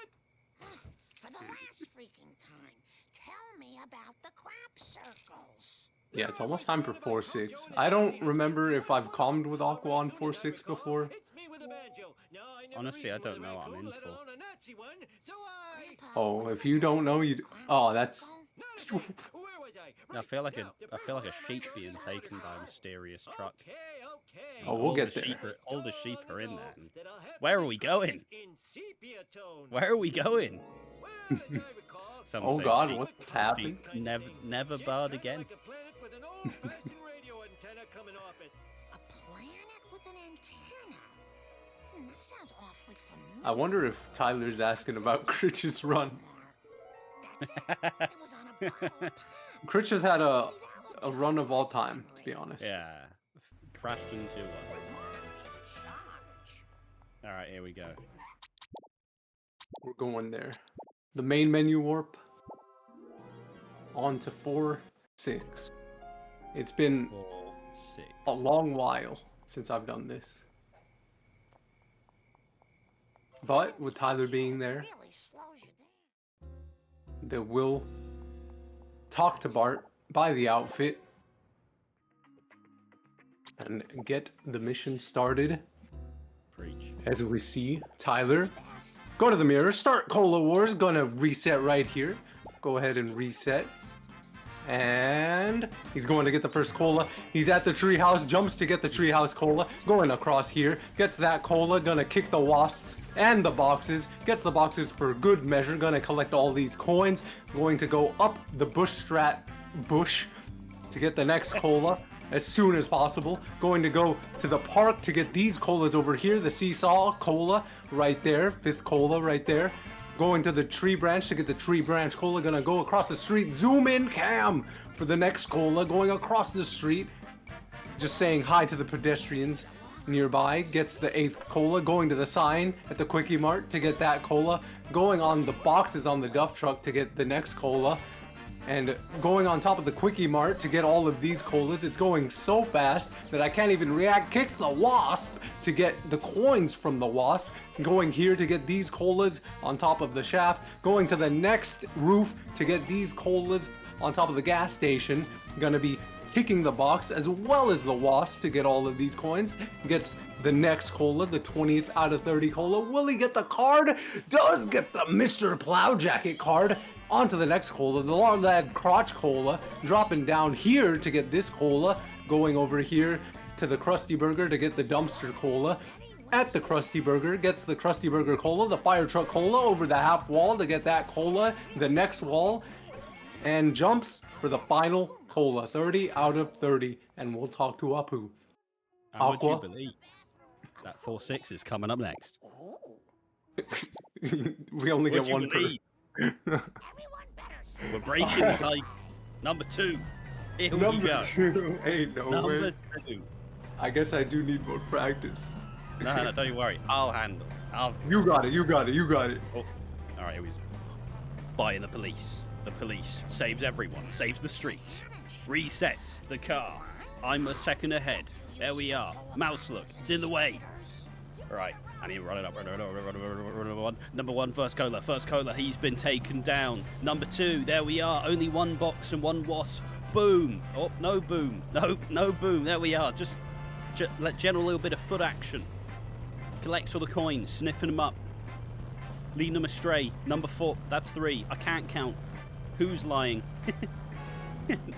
For the last freaking time, tell me about the crap circles. Yeah, it's almost time for 4-6. I don't remember if I've calmed with Aqua on 4-6 before. It's me with a banjo. No, I never Honestly, I reasoned don't with a know what I'm raccoon, in let for. alone a Nazi one, so I... Grandpa, Oh, was if this you a don't know, different you. crap Oh, that's. circle? Not a thing. Where was I? I feel like Now, the I feel like a first sheep time I being heard taken by a mysterious truck. Okay. Oh, we'll All get the there. All the sheep are in there. That I'll have Where to are we describe going? it in sepia tone. Where are we going? Well, as I recall, Some Oh say God, she- what's she happening? never barred again. Like a planet with an old-fashioned radio antenna coming off it. A planet with an antenna. That sounds awfully familiar. I wonder if Tyler's asking about Critch's run. That's it. It was on a bottle of pop. Critch has had a Maybe that will run check of all Critch's time, to be memory. honest. Yeah, crashed into one. All right, here we go. We're going there. The main menu warp. On to 4-6. It's been 4, 6. a long while since I've done this. But with Tyler being there, Really slows you down. they will talk to Bart, buy the outfit, and get the mission started. Preach. As we see Tyler go to the mirror, start Cola Wars, gonna reset right here. Go ahead and reset. And he's going to get the first cola. He's at the treehouse, jumps to get the treehouse cola, going across here, gets that cola, gonna kick the wasps and the boxes, gets the boxes for good measure, gonna collect all these coins, going to go up the bush to get the next cola as soon as possible, going to go to the park to get these colas over here, the seesaw cola right there, 5th cola right there. Going to the tree branch to get the tree branch cola, gonna go across the street, zoom in cam for the next cola, going across the street, just saying hi to the pedestrians nearby, gets the 8th cola, going to the sign at the Quickie Mart to get that cola, going on the boxes on the Duff truck to get the next cola, and going on top of the Quickie Mart to get all of these colas. It's going so fast that I can't even react. Kicks the wasp to get the coins from the wasp. Going here to get these colas on top of the shaft. Going to the next roof to get these colas on top of the gas station. Gonna be kicking the box as well as the wasp to get all of these coins. Gets the next cola, the 20th out of 30 cola. Will he get the card? Does get the Mr. Plowjacket card. On to the next cola, the Long Lad Crotch cola. Dropping down here to get this cola. Going over here to the Krusty Burger to get the dumpster cola. At the Krusty Burger, gets the Krusty Burger cola, the fire truck cola over the half wall to get that cola, the next wall, and jumps for the final cola, 30 out of 30. And we'll talk to Apu. And would you Aqua. believe that 4-6 is coming up next? We only Would get you one per. believe? Everyone better We're breaking the cycle. Number 2. Here we Number go. 2. Ain't no Number way. 2. I guess I do need more practice. No, don't you worry. I'll handle. You got it, you got it, you got it. Oh, all right. Here we go. Buying the police. The police saves everyone. Saves the streets. Resets the car. I'm a second ahead. There we are. Mouse look. It's in the way. All right. I need to run it up. Run. Number 1, first cola. First cola. He's been taken down. Number 2. There we are. Only 1 box and 1 wasp. Boom. Oh, no boom. No boom. There we are. Just let General a little bit of foot action. Collects all the coins, sniffing them up, leading them astray. Number 4, that's 3. I can't count. Who's lying?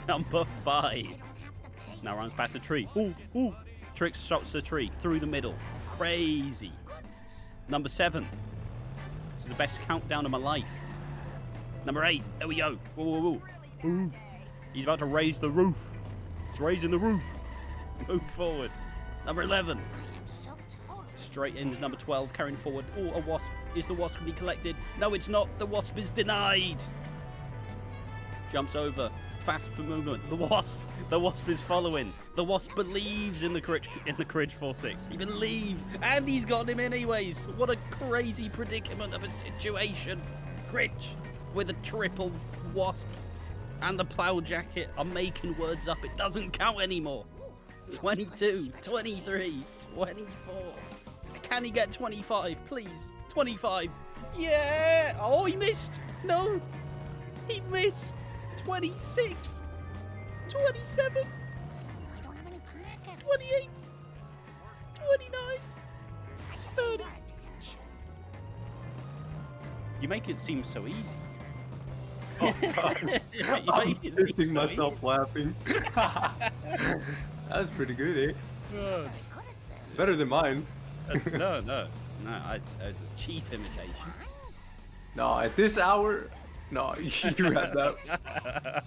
Number 5. Now runs past the tree. Ooh. Tricks shots the tree through the middle. Crazy. Number 7. This is the best countdown of my life. Number 8. There we go. Whoa. Ooh. He's about to raise the roof. He's raising the roof. Move forward. Number 11. Straight into number 12, carrying forward. Oh, a wasp. Is the wasp going to be collected? No, it's not. The wasp is denied. Jumps over. Fast for movement. The wasp is following. The wasp believes in the Critch 4-6. He believes. And he's got him anyways. What a crazy predicament of a situation. Critch with a triple wasp and the plow jacket are making words up. It doesn't count anymore. 22, 23, 24. Can he get 25, please? 25. Yeah! Oh, he missed. No. He missed. 26. 27. I don't have any pockets. 28. 29. I should 30. pay more attention. You make it seem so easy. Oh, God. You I'm make it seem hitting so myself easy. laughing. That's pretty good, eh? Oh, Very good at this. Better than mine. no. That's a cheap imitation. No, at this hour, No, you had that.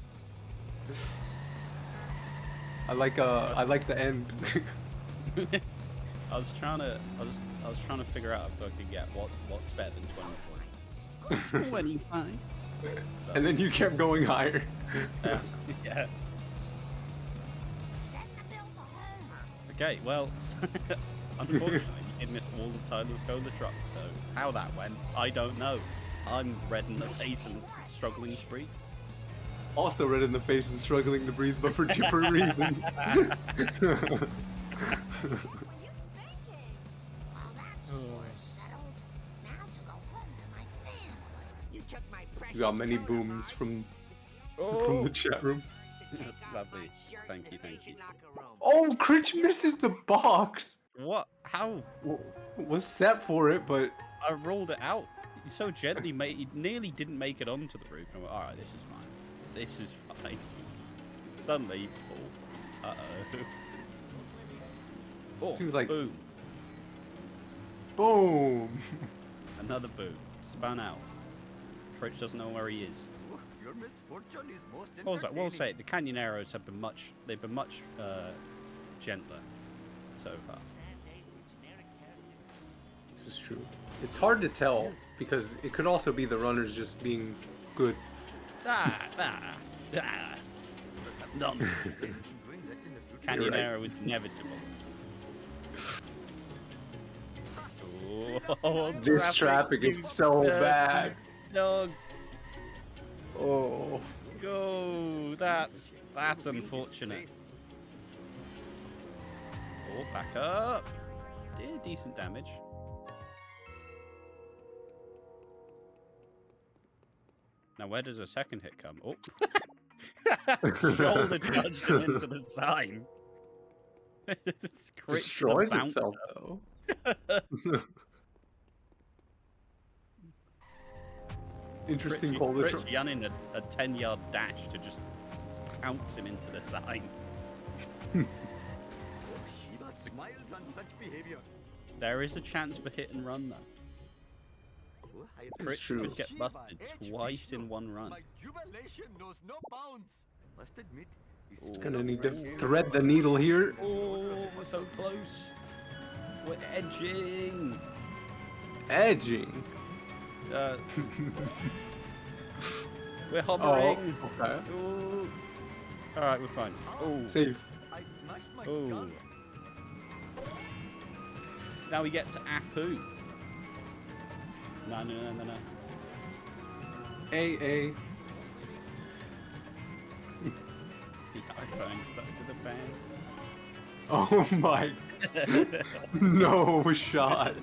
I like the end. I was trying to figure out if I could get what's better than 24. 25. And then you kept going higher. Yeah. Send the bill to Homer. Okay, well, unfortunately, you did miss all of Tyler's Go the Truck, so how that went, I don't know. I'm red in the face and struggling to breathe. Also red in the face and struggling to breathe, but for different reasons. What are you thinking? Well, that's sort of settled. Now to go home to my family. You took my precious You got many coat booms apart. from Oh, the chat room. To take off Lovely. my shirt in Thank the you, thank station you. locker room. Oh, Critch misses the box. what? How? Was set for it, but I rolled it out so gently, mate. He nearly didn't make it onto the roof. And I went, all right, this is fine. This is fine. Suddenly, oh, uh-oh. Oh, Seems like- boom. boom. Another boom. Spun out. Critch doesn't know where he is. Your misfortune is most Also, I will say entertaining. the canyon arrows have been much. They've been much gentler so far. This is true. It's hard to tell because it could also be the runners just being good. Nonsense. Doing that in the future. Canyon right. arrow is inevitable. Oh, This traffic is you so dirty bad. Dog, Oh, go! That's unfortunate. Oh, back up. Did decent damage. Now, where does a second hit come? Oh, shoulder charged him into the sign. It's Critch the destroys bouncer. itself though. Interesting call to Critch running a 10-yard dash to just pounce him into the sign. Shiva smiles on such behavior. There is a chance for hit and run though. Oh, I It's Critch true. could get Shiva, busted edge twice Vishnu. in one run. My jubilation knows no bounds. Must admit, he's Ooh. Gonna need to thread the needle here. Oh, we're so close. We're edging. Edging. We're Oh, hovering. okay. Ooh. All right, we're fine. Oh, Safe. I smashed my oh. skull. Now we get to Apu. No. A. The iPhone stuck to the fan. Oh my. No shot.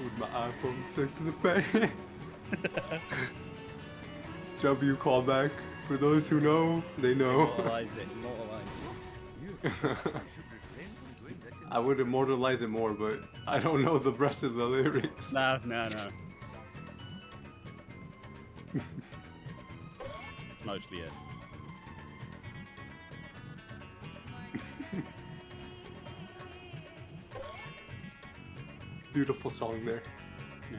With my iPhone stuck to the fan. W callback. For those who know, they know. Immortalize it. Immortalize it. I should refrain from doing that in I would immortalize it more, but I don't know the rest of the lyrics. No. It's mostly it. Beautiful song there. Yeah.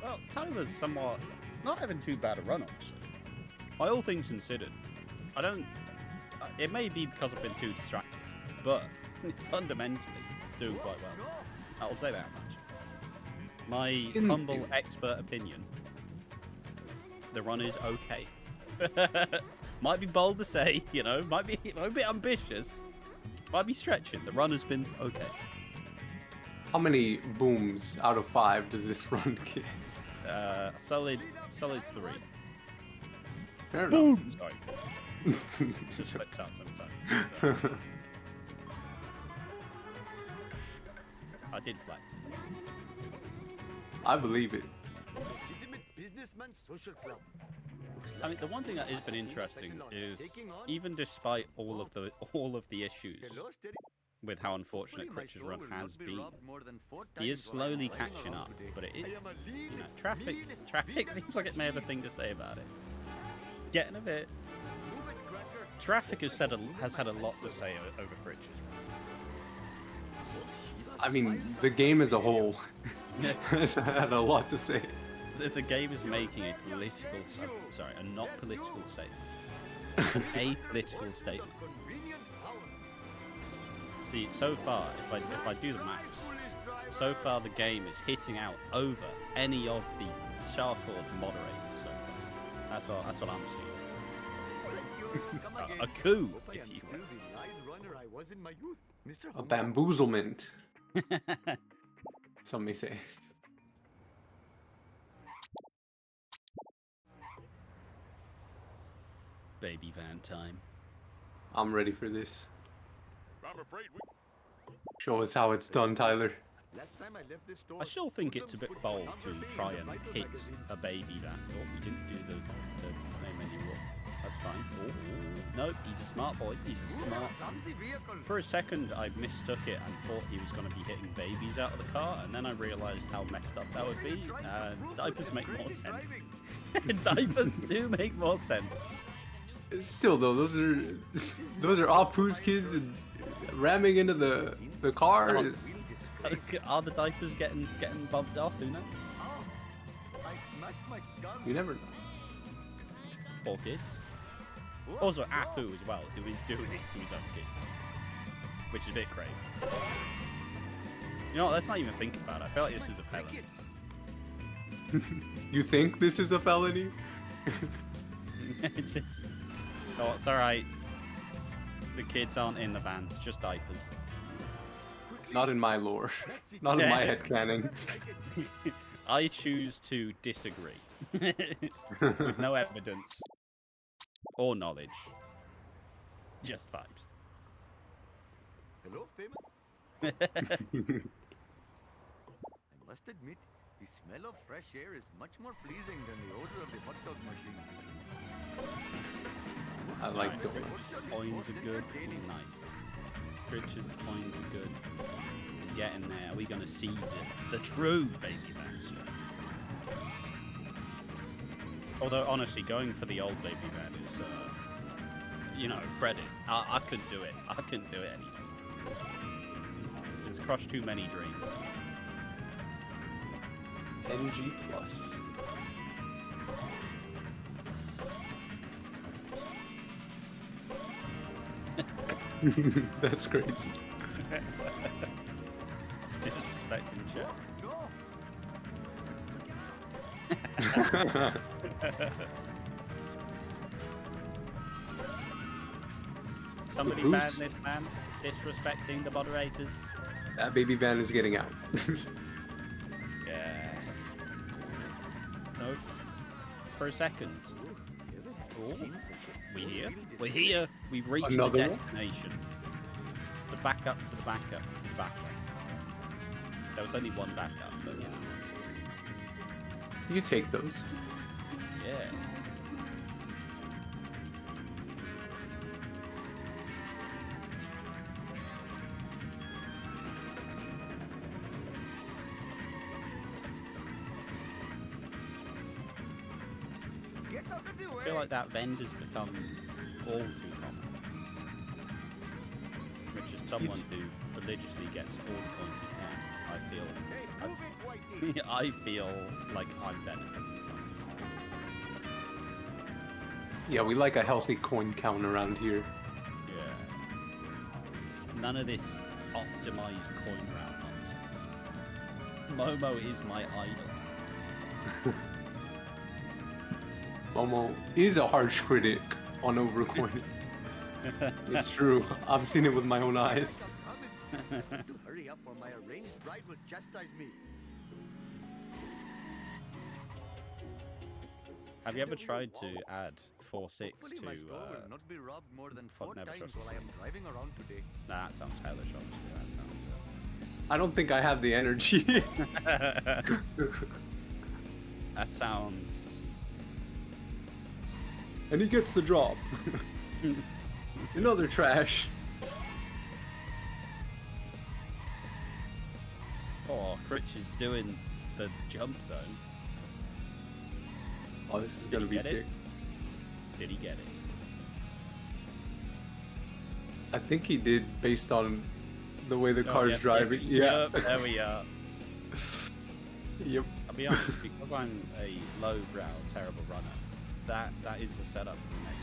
Well, Tyler's somewhat not having too bad a run, obviously. By all things considered, I don't. It may be because I've been too distracted, but fundamentally, it's doing quite well. I'll say that much. My humble expert opinion: the run is okay. Might be bold to say, you know, might be a bit ambitious, might be stretching. The run has been okay. How many booms out of 5 does this run get? Solid 3. Fair enough. Boom! Sorry. Just slips out sometimes. I did flex. I believe it. legitimate businessman social club. I mean, the one thing that has been interesting is, even despite all of the issues Hello, steady. with how unfortunate Hopefully my Critch's store run will has not be been, robbed more than 4 he is times while I'm slowly flying catching around up. today. But it is, I am a lean, you know, traffic vegan seems like it may have a thing to say about it. Getting a bit. Move it, Cracker. Traffic has had a lot to say over Critch's run. I mean, the game as a whole. I had a lot to say. The game is making a political, sorry, a not political statement. A political statement. See, so far, if I do the maths, so far the game is hitting out over any of the Sharkord moderators. So that's what I'm seeing. A coup, if you A bamboozlement, some may say. Baby van time. I'm ready for this. I'm afraid we. Show us how it's done, Tyler. I still think it's a bit bold to try and hit a baby van. Oh, we didn't do the name anymore. That's fine. Oh, no, he's a smart boy. He's a smart. For a second, I mistook it and thought he was going to be hitting babies out of the car, and then I realised how messed up that would be. Diapers make more sense. Diapers do make more sense. Still though, those are Apu's kids and ramming into the car. Are the diapers getting bumped off? Who knows? You never know. Poor kids. Also, Apu as well, who is doing it to his own kids, which is a bit crazy. You know what, let's not even think about it. I feel like this is a felony. You think this is a felony? It's oh, it's alright. The kids aren't in the van, it's just diapers. Not in my lore. Not in my headcanon. I choose to disagree. With no evidence or knowledge. Just vibes. Hello, famous. I must admit, the smell of fresh air is much more pleasing than the odor of the hot dog machine. I like Right. donuts. Coins are good. Ooh, nice. Critch's coins are good. Getting there. Are we going to see the true baby van straight? Although, honestly, going for the old baby van is, you know, credit. I couldn't do it. I couldn't do it anymore. It's crushed too many dreams. NG plus. That's crazy. Disrespecting chat. Somebody ban Boost. this man disrespecting the moderators. That baby van is getting out. Yeah. No. For a second. Oh. We here. We're here. We've reached Another the one? destination. The backup to the backup to the backup. There was only one backup, but you know. You take those. Yeah. I feel like that vendor's become all too common. Which is someone It's- who religiously gets all the coins he can. I feel like I'm benefiting from Yeah, we like a healthy coin count around here. it. Yeah. None of this optimized coin route nonsense. Momo is my idol. Momo is a harsh critic on overcoin. It's true. I've seen it with my own eyes. Hurry up or my arranged bride will chastise me. Have you ever tried to add 4-6 Hopefully to my store will not be robbed more than fuck 4 never times trust while I am driving around today. Nah, that sounds hellish, obviously. I don't think I have the energy. That sounds... And he gets the drop. Another trash. Oh, Critch is doing the jump zone. Oh, this is Did gonna he be get it? sick. Did he get it? I think he did, based on the way the Oh, car's yep, driving. yep, Yeah. yep, there we are. Yep. I'll be honest, because I'm a low-brow, terrible runner, that is the setup for the next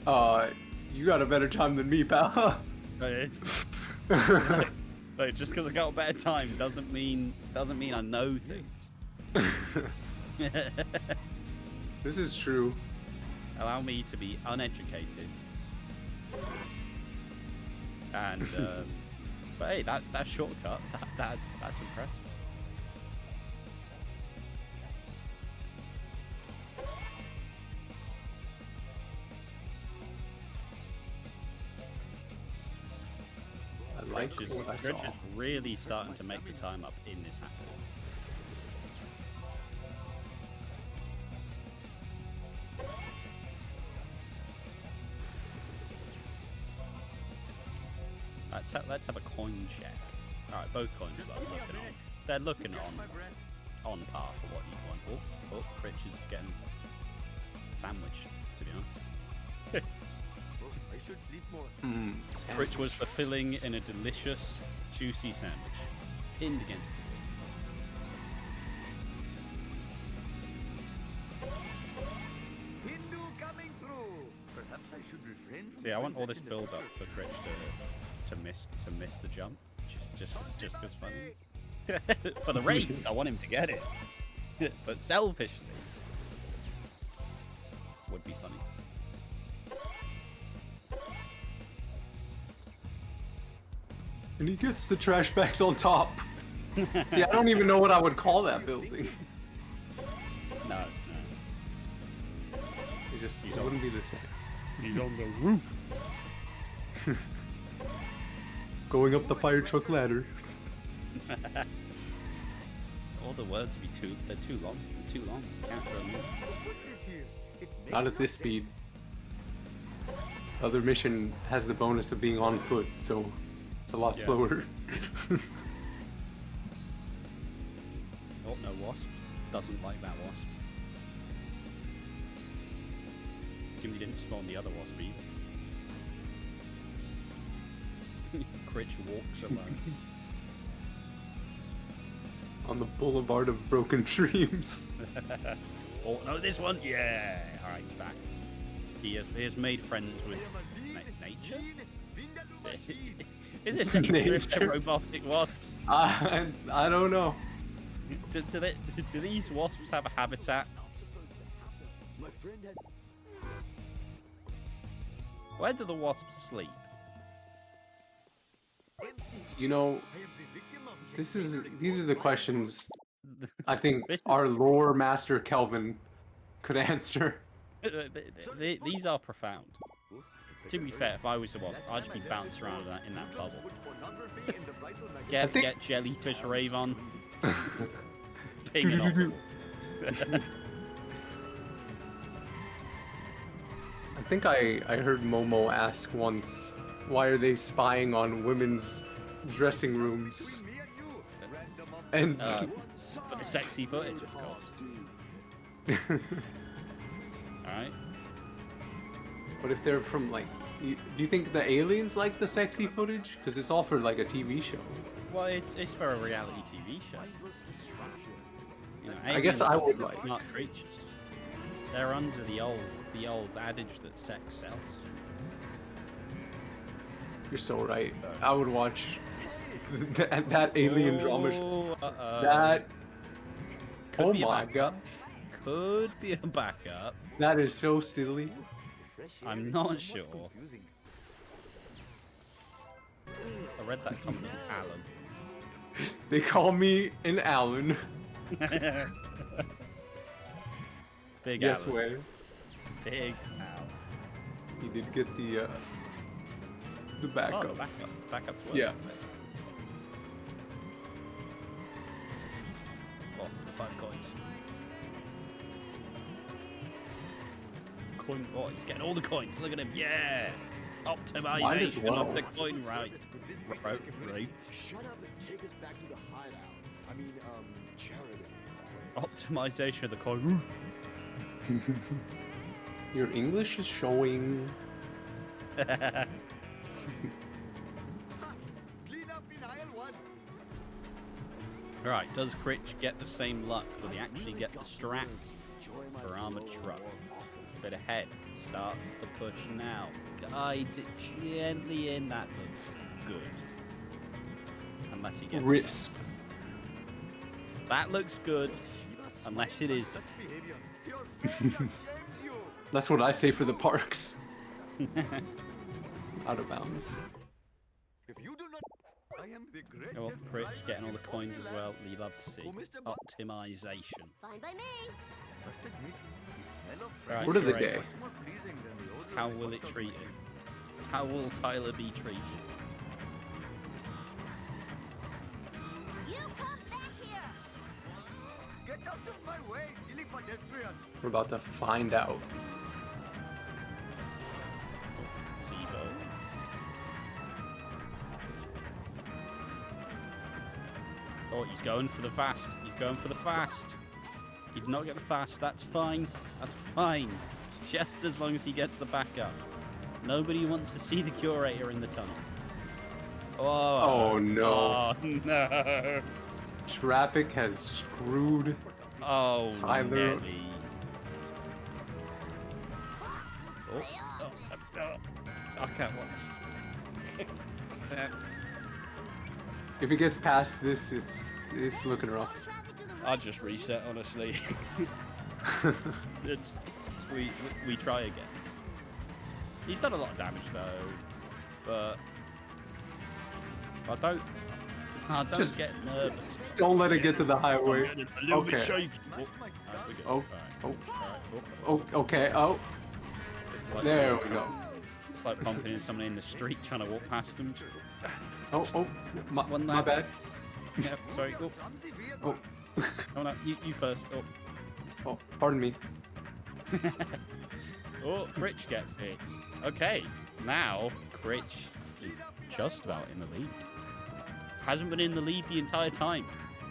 mission. You got a better time than me, pal. But Like, just because I got a better time doesn't mean I know things. This is true. Allow me to be uneducated. And but hey, that shortcut, that's impressive. I like Critch what I is saw. really starting to make the time up in this happen. Let's have a coin check. All right, both coins are looking on. They're looking on par for what you want. Oh, Critch is getting sandwiched, to be honest. I should sleep more. Critch was fulfilling in a delicious, juicy sandwich, pinned against Hindu coming through. Perhaps I should refrain from. See, I want all this build up for Critch to miss the jump, just as funny. For the race, I want him to get it, but selfishly, would be funny. And he gets the trash bags on top. See, I don't even know what I would call that building. No. It wouldn't be the same. He's on the roof. Going up the fire truck ladder. All the words would be they're too long. Can't throw them in. Put this here. It makes Not at no this sense. speed. Other mission has the bonus of being on foot, so it's a lot Yeah. slower. Oh, no wasp. Doesn't like that wasp. Assume we didn't spawn the other wasp either. Critch walks alone. On the boulevard of broken dreams. Oh no, this one! Yeah! Alright, he's back. He has made friends with nature? Is it nature? Nature? Robotic wasps? I don't know. Do these wasps have a habitat? My friend has. Where do the wasps sleep? You know, I am the victim of these are the questions I think This is- our lore master Kelvin could answer. These are profound. To be fair, if I was a wasp, I'd just be bouncing around in that bubble. Get jellyfish rave on. Ping off. I think I heard Momo ask once, why are they spying on women's dressing rooms? And For the sexy footage, of course. Alright. but if they're from like, do you think the aliens like the sexy footage? Because it's all for like a TV show. Well, it's for a reality TV show. You know, I guess aliens I are would like. smart creatures. They're under the old adage that sex sells. You're so right. I would watch that alien drama show. That. Could Oh be a my backup. god. Could be a backup. That is so silly. I'm not sure. I read that comment as Alan. They call me an Alan. Big Yes Alan. way. Big Al. He did get the Oh, backup. backup. Backup's well. Yeah. Oh, the 5 coins. Coin. Oh, he's getting all the coins. Look at him. Yeah. Optimization well. of the coin right. Right. Shut up and take us back to the hideout. I mean, charity. Optimization of the coin. Your English is showing. Clean up in aisle 1. Right, does Critch get the same luck? Will he actually get the strats for Armored Truck? Bit ahead, starts the push now. Guides it gently in. That looks good. Unless he gets Risp. that looks good. Unless it is. That's what I say for the parks. Out of bounds. If you do not, I am the greatest. Oh, Critch getting all the coins as well. You love to see. Oh, Mr. Bo- Optimization. Fine by me. Must admit, the smell of Right, Word of the great. day. much more pleasing than the odor How of will it butter. treat him? How will Tyler be treated? You come back here. Get out of my way, silly pedestrian. We're about to find out. Zebo. Oh, he's going for the fast. He's going for the fast. He did not get the fast. That's fine. That's fine. Just as long as he gets the backup. Nobody wants to see the curator in the tunnel. Oh, no. Oh no. Traffic has screwed. Oh, Tyler. Nelly. Oh, I can't watch. If it gets past this, it's looking rough. I'll just reset, honestly. we try again. He's done a lot of damage though, but I don't Just get nervous. Don't let it get to the highway. I'm getting a little bit Okay. shaky. Smash my skull. Alright, we're good. Oh, Alright. oh, Alright, oh, okay. Oh, It's like, there we go. It's like bumping into someone in the street trying to walk past them. Oh, my One my left. bad. Yeah, sorry. Oh, Clumsy vehicle. Oh, oh no, you first. Oh. oh, pardon me. Oh, Critch gets it. Okay, now Critch is just about in the lead. Hasn't been in the lead the entire time.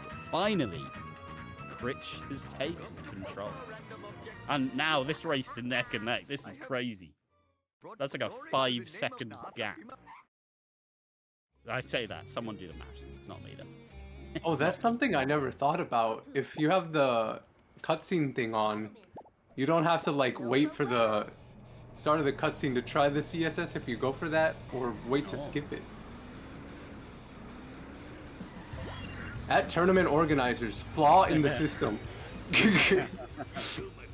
But finally, Critch has taken control. And now this race is neck and neck. This is crazy. That's like a 5 seconds gap. I say that. Someone do the maths. It's not me though. Oh, that's something I never thought about. If you have the cutscene thing on, you don't have to like wait for the start of the cutscene to try the CSS if you go for that, or wait to Oh. skip it. At tournament organizers, flaw in the system.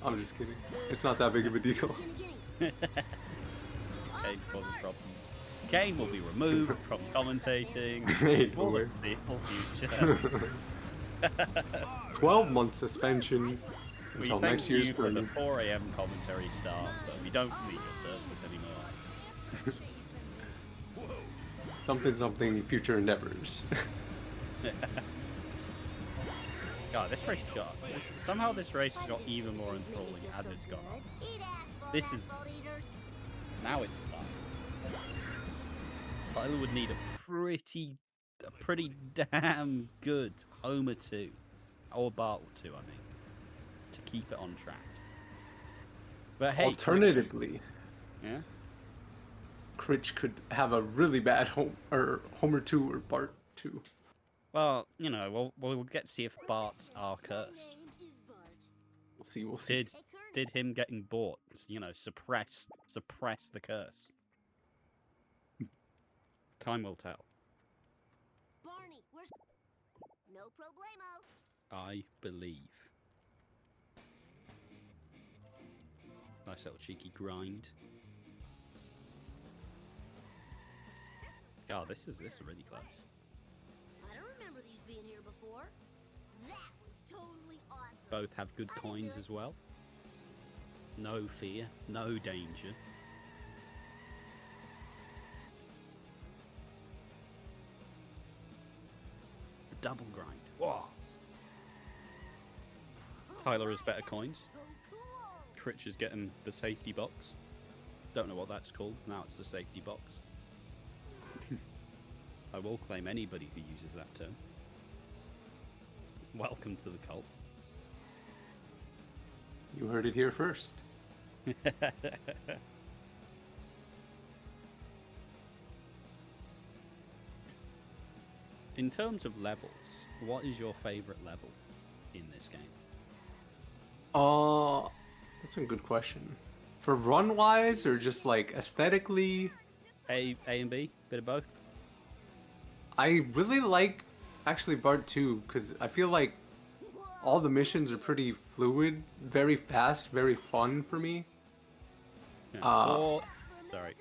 I'm just kidding. It's not that big of a deal. Kane causing problems. Kane will be removed from commentating Hey, for boy. the future. 12-month suspension We until thank next year's you for the tournament. 4 a.m. commentary start, but we don't need your services anymore. Something, future endeavors. God, this race has got... somehow this race has got even more enthralling as it's gone on. This is... now it's time. Tyler would need a pretty damn good Homer 2. Or Bartle 2, I mean. To keep it on track. But hey... Alternatively, Yeah? Critch could have a really bad Homer 2 or Bart 2. Well, you know, we'll get to see if Bart's are cursed. We'll see. Did him getting bought, you know, suppress the curse? Time will tell. Barney, where's... No problemo. I believe. Nice little cheeky grind. God, this is really close. I don't remember these being here before. That was totally awesome. Both have good coins as well. No fear, no danger. The double grind. Whoa. Tyler has better coins. So cool. Critch is getting the safety box. Don't know what that's called. Now it's the safety box. I will claim anybody who uses that term. Welcome to the cult. You heard it here first. In terms of levels, What is your favorite level in this game? That's a good question. For run wise or just like aesthetically, A and B, bit of both. I really like actually Bart 2 because I feel like all the missions are pretty fluid, very fast, very fun for me. Yeah. Or, sorry,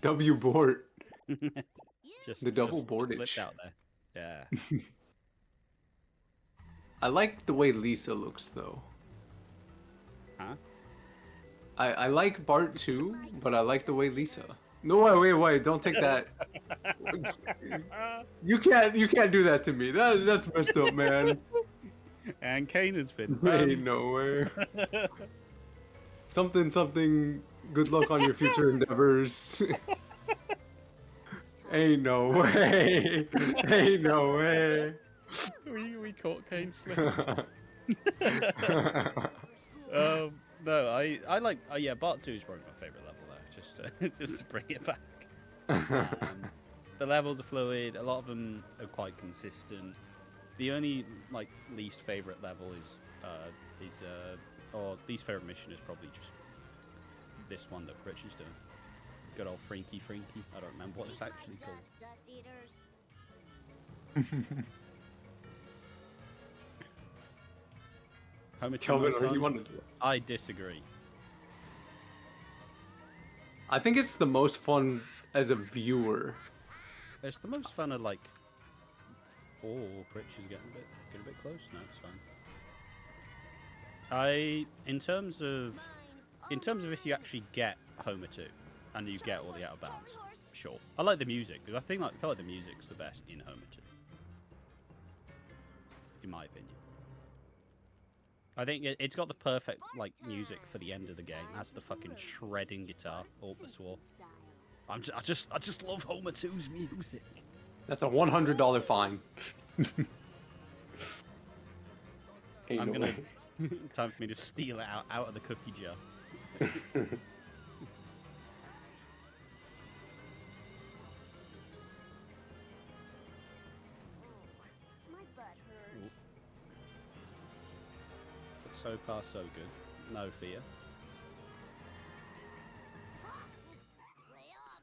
W Bort, just the double just boardage. slipped out there. Yeah. I like the way Lisa looks though. Huh? I like Bart 2, but I like the way Lisa. No, wait, don't take that. You can't do that to me. That's messed up, man. And Kane has been Ain't banned. no way. Something. Good luck on your future endeavors. Ain't no way. Ain't no way. we caught Kane slipping. No, I like. Yeah, Bart 2 is probably my favorite level there. Just to bring it back. The levels are fluid. A lot of them are quite consistent. The only like least favorite level or least favorite mission is probably just this one that Critch is doing. Good old Frinky. I don't remember what it's actually called. Homer Kelvin, Chumo's or you fun? want to do it? I disagree. I think it's the most fun as a viewer. It's the most fun of like. Oh, Critch is getting a bit close. No, it's fine. In terms of if you actually get Homer 2 and you get all the out of bounds, sure. I like the music because I feel like the music's the best in Homer 2. In my opinion. I think it's got the perfect like music for the end of the game. That's the fucking shredding guitar. Oh, I swore. I just love Homer 2's music. That's a $100 fine. I'm gonna time for me to steal it out of the cookie jar. My butt hurts. But so far so good. No fear.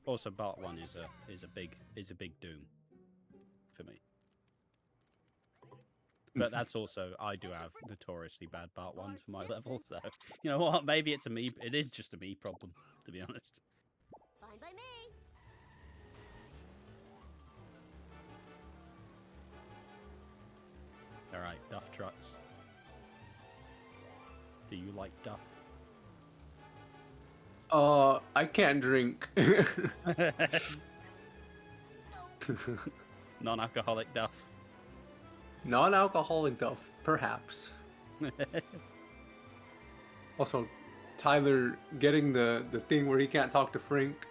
Also, Bart 1 is a big doom for me. But that's also I do have notoriously bad Bart 1s for my level, so you know what? Maybe it's it is just a me problem, to be honest. Fine by me. Alright, Duff trucks. Do you like Duff? I can't drink. Non-alcoholic Duff. Non-alcoholic Duff, perhaps. Also, Tyler getting the thing where he can't talk to Frank.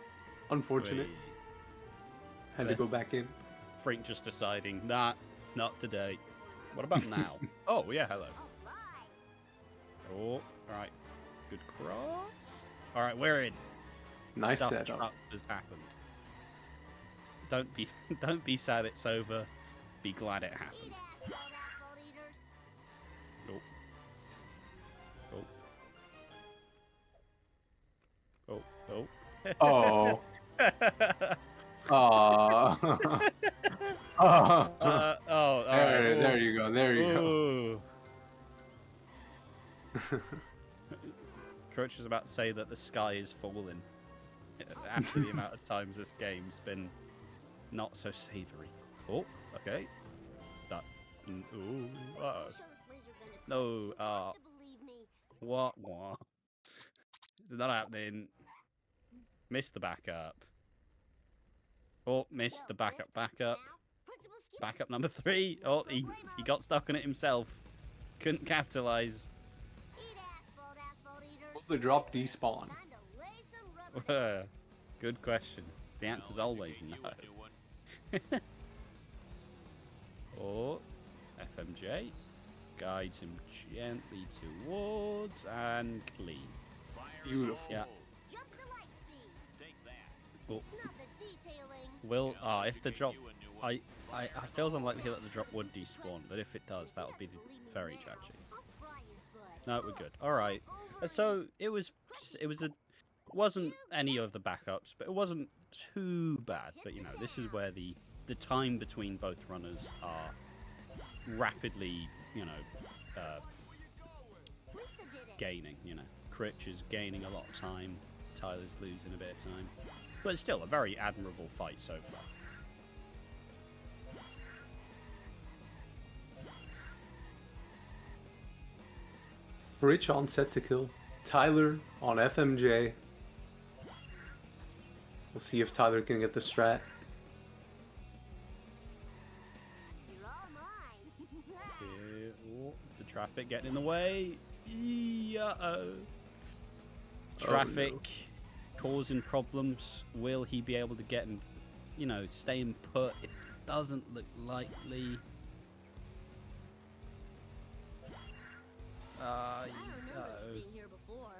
Unfortunate. Wait. Had to go back in. Frank just deciding, nah, not today. What about now? Oh, yeah, hello. Oh, alright. Good cross. Alright, we're in. Nice Duff setup. truck has happened. Don't be sad it's over. Be glad it happened. Oh. Oh. All right. There you go. There you go. Critch was about to say that the sky is falling after the amount of times this game's been not so savory. Oh, okay. That. Ooh. Uh-oh. No. What? It's not happening. Missed the backup. Oh, missed the backup. Backup number 3. Oh, he got stuck on it himself. Couldn't capitalize. What's the drop despawn? Good question. The answer's always no. Oh, FMJ. Guides him gently towards and clean. Beautiful. Yeah. Oh. Will if the drop I feels unlikely that the drop would despawn, but if it does, that would be very tragic. No, we're good. All right. So it wasn't any of the backups, but it wasn't too bad. But you know, this is where the time between both runners are rapidly, you know, gaining. You know, Critch is gaining a lot of time. Tyler's losing a bit of time, but it's still a very admirable fight so far. Critch on set to kill. Tyler on FMJ. We'll see if Tyler can get the strat. You're all mine. Oh, the traffic getting in the way. Uh-oh. Traffic causing problems. Will he be able to get and, you know, staying put? It doesn't look likely. I don't remember this being here before.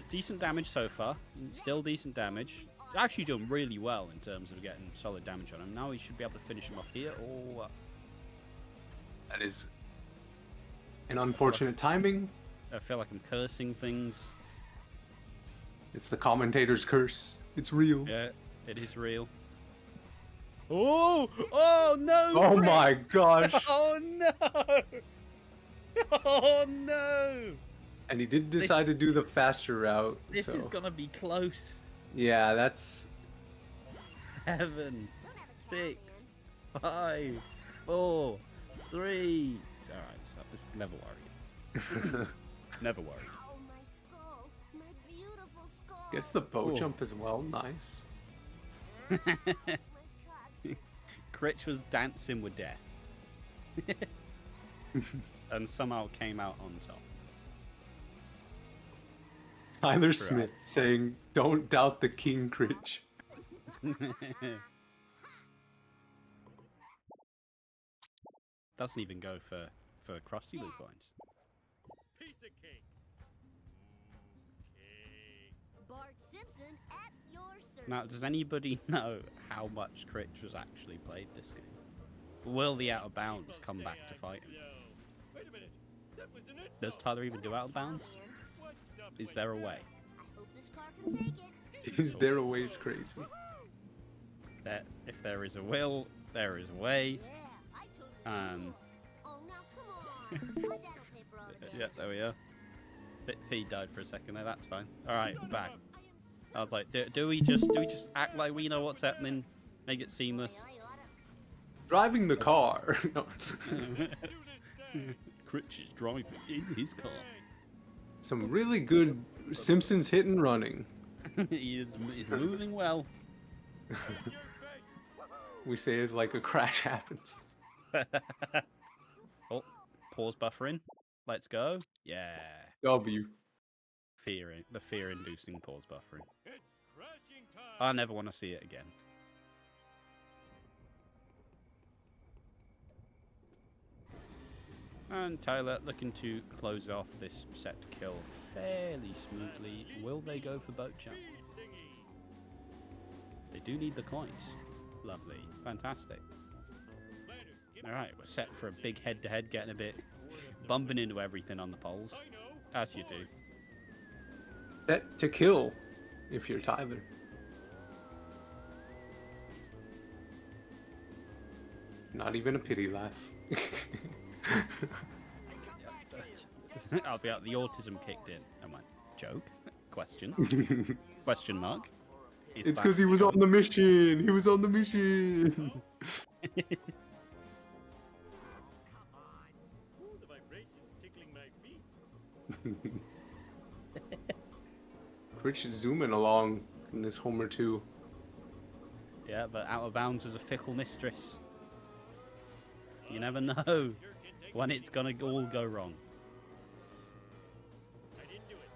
Decent damage so far. Still decent damage. Actually doing really well in terms of getting solid damage on him. Now he should be able to finish him off here. Or That is an unfortunate timing. I feel like I'm cursing things. It's the commentator's curse. It's real. Yeah, it is real. Oh! Oh no! Oh Critch! my gosh. Oh no! Oh no! And he did decide to do the faster route. This so. is gonna be close. Yeah, that's... 7, 6, 5, 4, 3. It's alright, so never worry. Never worry. Oh, my skull. My beautiful skull. Gets the bow Ooh. jump as well. Nice. My coccyx. Critch was dancing with death. And somehow came out on top. Tyler Smith saying, "Don't doubt the King Critch." Doesn't even go for Krusty Loot points. Piece of cake. Cake. Bart Simpson at your service. Now, does anybody know how much Critch was actually played this game? Will the out of bounds come back to fight him? Wait a minute. That was an Does Tyler even do out of bounds? What's up Is with there a that? way? I hope this car can take it. Is there a way's crazy? That if there is a will, there is a way. Yeah, I totally will. Oh, now come on. My dad'll pay for all the Yeah, there we are. P died for a second there. That's fine. All right, back. I was like, do we just act like we know what's happening, make it seamless? Well, you oughta- Driving the car. No. Critch is driving in his car. Some really good Simpsons hit and running. He's moving well. We say as like a crash happens. Oh, pause buffering. Let's go. Yeah. W. The fear-inducing pause buffering. It's crashing time. I never want to see it again. And Tyler looking to close off this set kill fairly smoothly. Will they go for boat jump? They do need the coins. Lovely. Fantastic. Alright, we're set for a big head-to-head, getting a bit bumping into everything on the poles. As you do. Set to kill if you're Tyler. Not even a pity laugh. I'll be out. The autism kicked in. I went, joke? Question? Question mark? Is It's that because he was on the mission. He was on the mission. Ooh, the vibrations tickling my feet. Rich is zooming along in this Homer 2. Yeah, but out of bounds is a fickle mistress. You never know when it's gonna all go wrong. I didn't do it.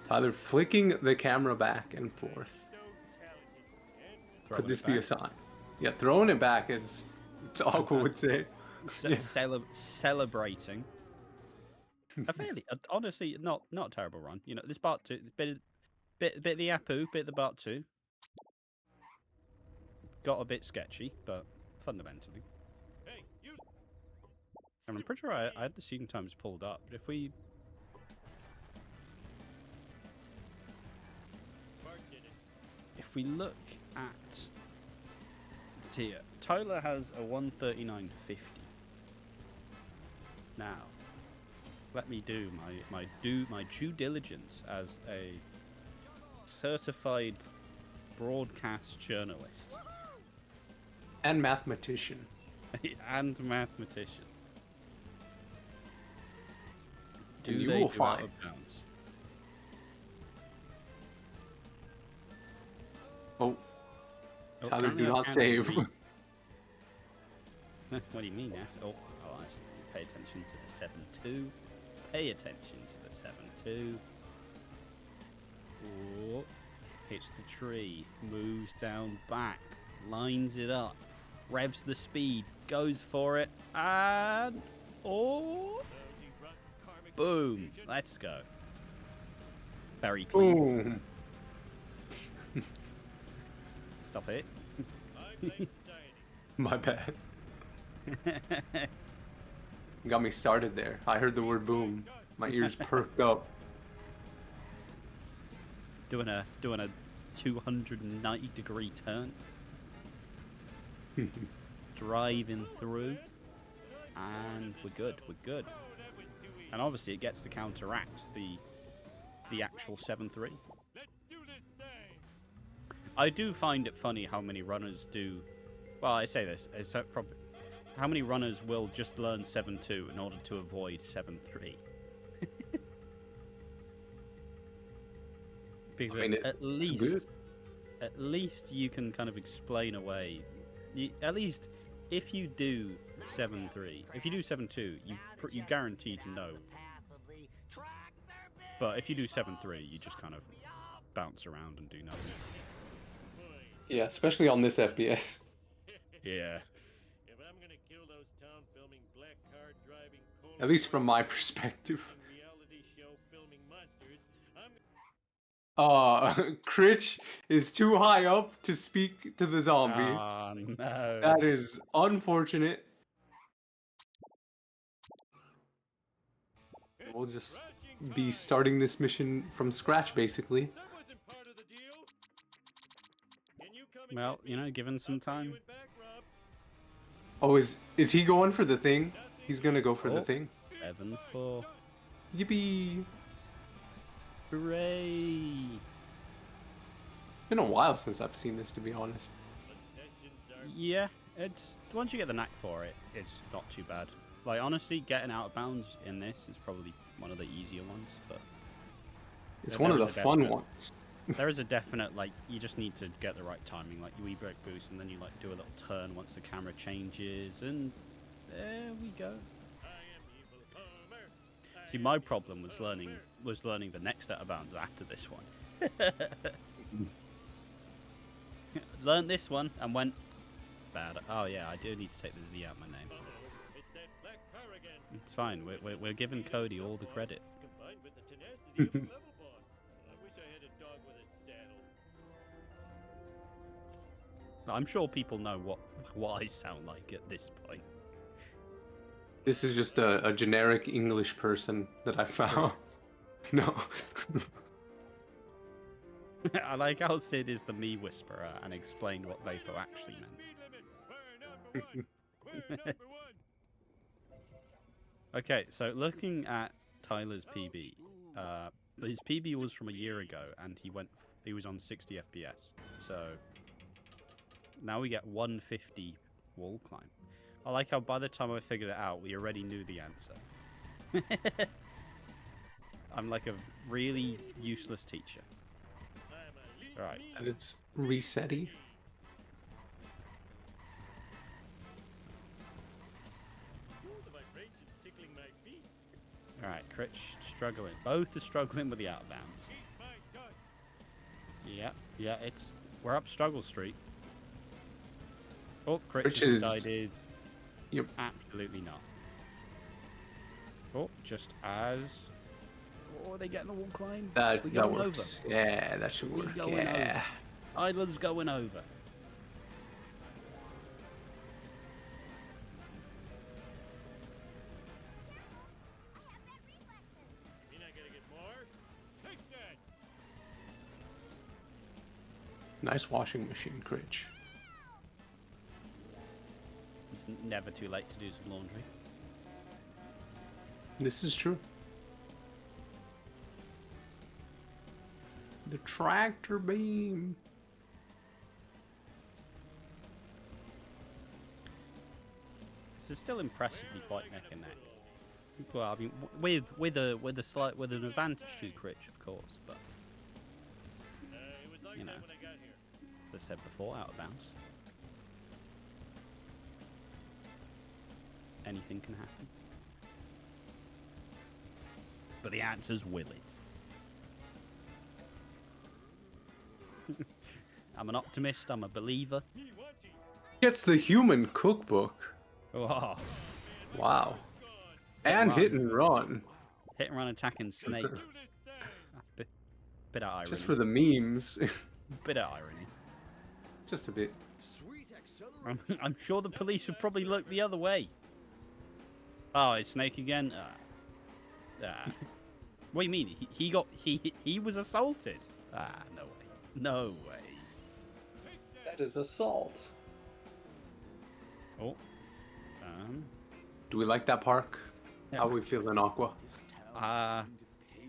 Tyler flicking the camera back and forth. So talented. And Throwing Could this it be a back. sign? Yeah, throwing it back is Aqua would say. Yeah. Celebrating. A fairly, honestly, not a terrible run. You know, this part 2, bit of the Apu, bit of the part 2. Got a bit sketchy, but fundamentally. Hey, you. And I'm pretty sure I had the season times pulled up, but if we... Bart did it. If we look at here, Tyler has a 139.50. Now, let me do my due diligence as a certified broadcast journalist And mathematician. and mathematician. And you they will go out find. of bounds? Oh, Oh, Tyler, apparently do I not can't save. read. What do you mean? Yes. Oh, I should pay attention to the 7-2. Pay attention to the 7-2. Oh, hits the tree, moves down back, lines it up, revs the speed, goes for it, and oh, boom! Let's go. Very clean. Boom. Stop it. I blame society. My bad. Got me started there. I heard the word boom. My ears perked up. Doing a 290-degree turn. Driving through. And we're good. We're good. And obviously it gets to counteract the actual 7-3. Let's do this thing. I do find it funny how many runners do. Well, I say this. It's probably how many runners will just learn 7-2 in order to avoid 7-3. Because I mean, at least you can kind of explain away. At least if you do 7-3, if you do 7-2, you guarantee to know. But if you do 7-3, you just kind of bounce around and do nothing. Yeah, especially on this FPS. Yeah. If I'm gonna kill those town filming black car driving coal At least from my perspective. and reality show filming monsters, I'm Critch is too high up to speak to the zombie. Oh, no. That is unfortunate. We'll just be starting this mission from scratch, basically. that wasn't part of the deal. Can you come and Well, get you me? know, given some I'll pay time. you in back rubs. Oh, is he going for the thing? He's gonna go for the Oh. thing. 7-4. Yippee! Hooray! Been a while since I've seen this, to be honest. Yeah, it's once you get the knack for it, it's not too bad. Like honestly, getting out of bounds in this is probably one of the easier ones, but It's there one of the is a fun definite- ones. there is a definite like you just need to get the right timing, like you e-brake boost, and then you like do a little turn once the camera changes, and there we go. I am evil Homer. See, my problem was learning the next out of bounds after this one. Learned this one and went bad. Oh yeah, I do need to take the Z out of my name. It's that black car again. It's fine. We're giving Cody all the credit. Combined with the tenacity of a level boss. I wish I had a dog with a saddle. I'm sure people know what I sound like at this point. This is just a generic English person that I found. No. I like how Sid is the me whisperer and explained what Vapo actually meant. Speed limit. We're number one. We're number one. Okay, so looking at Tyler's PB, his PB was from a year ago, and he was on 60 FPS. So now we get 150 wall climb. I like how by the time I figured it out, we already knew the answer. I'm like a really useless teacher. I'm a lead Right. me And it's resetty. Ooh, the vibrations tickling my feet. All right, Critch struggling. Both are struggling with the out of bounds. Eat my dust. Yeah, we're up struggle street. Oh, Critch Critch has is- decided. Yep. Absolutely not. Oh, just as. Oh, are they getting the wall climb? That We that going works. Yeah, that should We work. going Yeah. over. Island's going over. You're not gonna get more. Take that. Nice washing machine, Critch. It's never too late to do some laundry. This is true. The tractor beam. This is still impressively quite neck and neck. Well, I mean, with an advantage to Critch, of course, but It was like You know. that when I got here. as I said before, out of bounds. Anything can happen. But the answer's will it? I'm an optimist. I'm a believer. Me want it. Gets the human cookbook. Oh, Wow. Hit And run. hit and run. hit and run attacking snake. Do this thing. Bit of irony. Just for the memes. Bit of irony. Just a bit. Sweet accelerate. I'm sure the police would probably look the other way. Oh, it's Snake again. What do you mean? He was assaulted. No way. No way. That is assault. Oh. Do we like that park? Yeah. How we feeling, Aqua? This town Uh, is going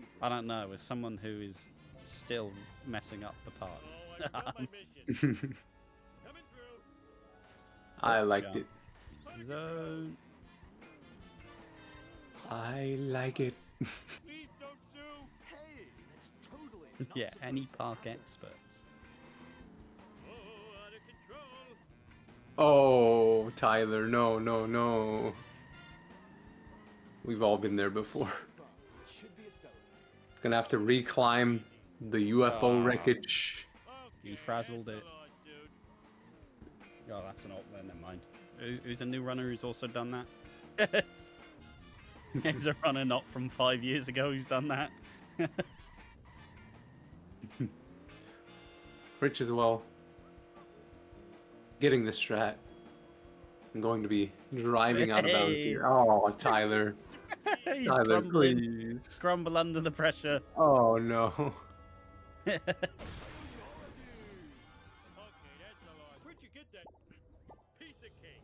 to pay for I don't know. As someone who is still messing up the park. Oh, I got my mission. Coming through. I liked it. Zone. I like it. Please don't sue. Hey, that's totally not Yeah, supposed any to park happen. experts. Oh, out of control. Oh, Tyler, no, no, no. We've all been there before. It should be a felony. It's gonna have to reclimb the UFO wreckage. You frazzled it. Come on, dude. Oh, that's an alt. Well, never mind. Who's a new runner who's also done that? There's a runner not from 5 years ago who's done that. Rich as well. Getting the strat. I'm going to be driving out of bounds Hey. here. Oh, Tyler. He's Tyler, crumbling. please. Crumble under the pressure. Oh, no. Okay, that's a lot. Where'd you get that piece of cake?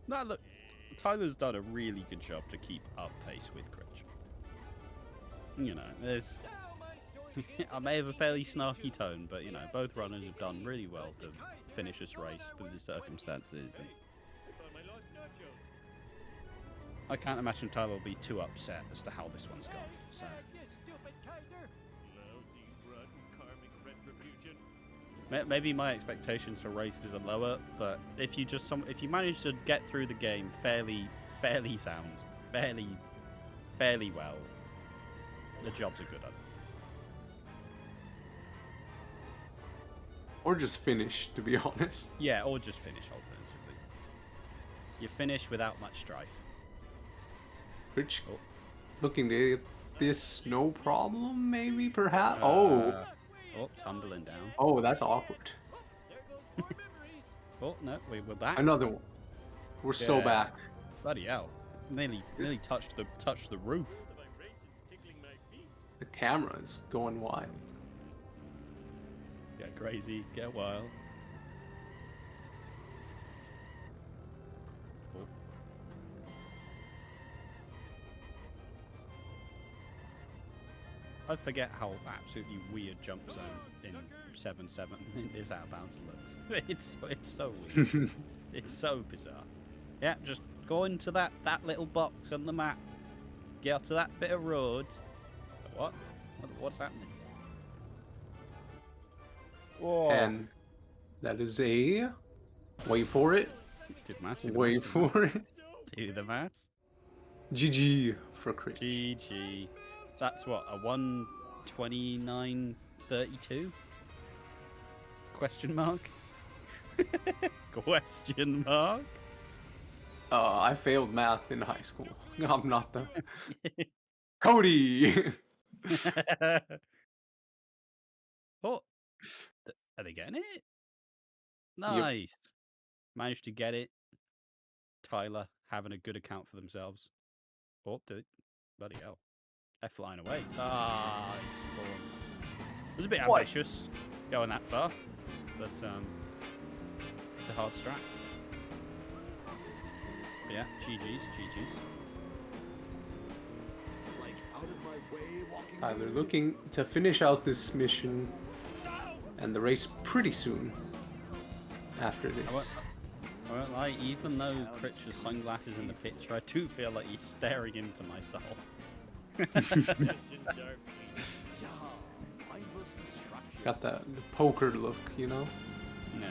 No, look. Tyler's done a really good job to keep up pace with Critch. You know, there's. I may have a fairly snarky tone, but you know, both runners have done really well to finish this race with the circumstances. And I thought I lost nachos. I can't imagine Tyler will be too upset as to how this one's gone. So You stupid Kaiser. Lousy, rotten karmic retribution. maybe my expectations for races are lower, but if you manage to get through the game fairly sound, fairly well, the job's a good one. Or just finish, to be honest. Yeah, or just finish alternatively. You finish without much strife. Rich Oh. looking to get this no problem, maybe, perhaps? Oh, tumbling down. Oh, that's awkward. There goes more memories. Oh no, we're back. Another one. We're so Yeah. back. Bloody hell! Nearly touched the roof. The vibration tickling my feet. The camera is going wild. Get crazy, get wild. Oh. I forget how absolutely weird jump zone in 7-7 is out of bounds looks. It's so weird. It's so bizarre. Yeah, just go into that little box on the map. Get to that bit of road. What? What's happening? Whoa. And that is a... Wait for it. Did maths, Wait for it. do the maths. GG for Critch. GG. That's what, a 1:29.32? Question mark? Question mark? I failed math in high school. I'm not the Cody. Oh, are they getting it? Nice. Managed to get it. Tyler having a good account for themselves. Oh, did it? Bloody hell. They're flying away. Ah, it's spawned. It was a bit What? ambitious going that far, but it's a hard strat. But yeah, GG's. Like out of my way, walking. Tyler looking to finish out this mission and the race pretty soon after this. I won't lie, even though Critch has sunglasses in the picture, I do feel like he's staring into my soul. Got the poker look, you know? Yeah.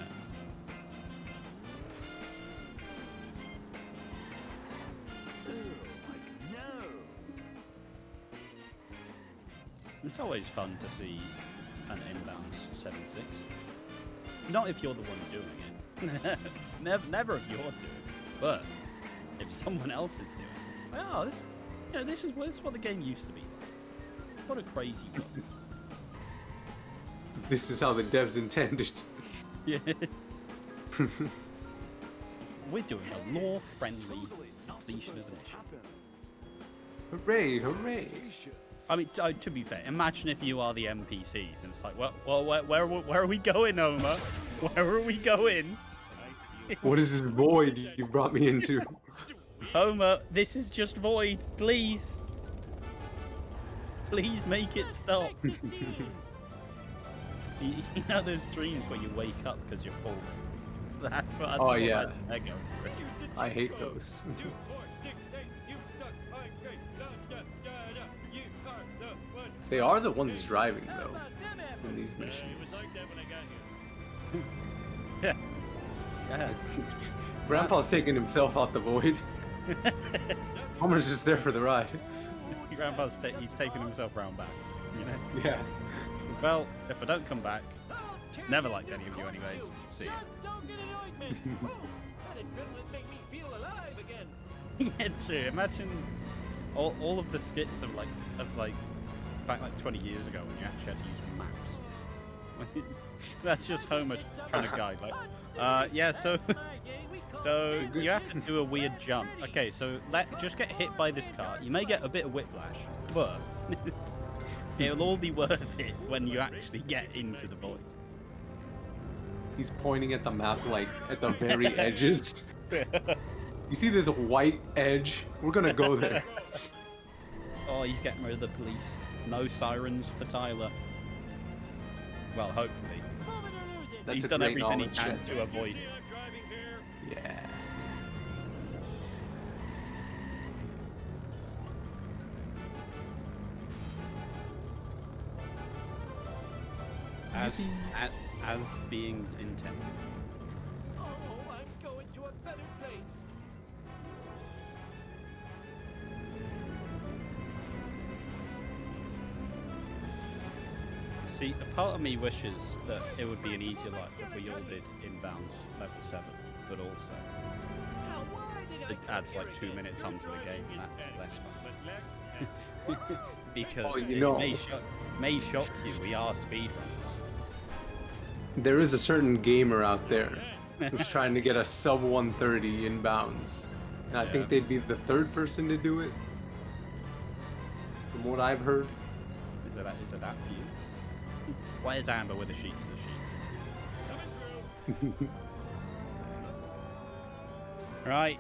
It's always fun to see an inbounds 7-6. Not if you're the one doing it. never if you're doing it. But if someone else is doing it, it's like, oh, this is what the game used to be like. What a crazy world. This is how the devs intended. Yes. We're doing a lore-friendly completion of the mission. Hooray, hooray. I mean, to be fair, imagine if you are the NPCs and it's like, well, where are we going, Homer? Where are we going? What is this void you brought me into? Homer, this is just void. Please. Please make it stop. You know those dreams where you wake up because you're full? That's what Oh, yeah. they're going through. I hate those. They are the ones driving, though, in these missions. Yeah. Yeah. Grandpa's taking himself out the void. Homer's just there for the ride. Grandpa's he's taking himself round back. You know? Yeah. Well, if I don't come back, never liked any of you anyways. See you. Yeah, true. Imagine all of the skits of back like 20 years ago when you actually had to use maps. That's just Homer trying to guide. Like, yeah. So you have to do a weird jump. Okay, so just get hit by this car. You may get a bit of whiplash, but it'll all be worth it when you actually get into the void. He's pointing at the map, like, at the very edges. You see this white edge? We're gonna go there. Oh, he's getting rid of the police. No sirens for Tyler. Well, hopefully. That's He's a done great everything he knowledge can check. to avoid it. Yeah. As being intended. Oh, I'm going to a better place. See, a part of me wishes that it would be an easier life if we all did inbounds level 7, but also it adds like 2 minutes onto the game and that's less fun. Because Oh, you it know. may shock you, we are speedrunners. There is a certain gamer out there who's trying to get a sub 130 inbounds. And I think they'd be the third person to do it. From what I've heard. Is it that for you? Where's Amber with the sheets of the sheets? Right,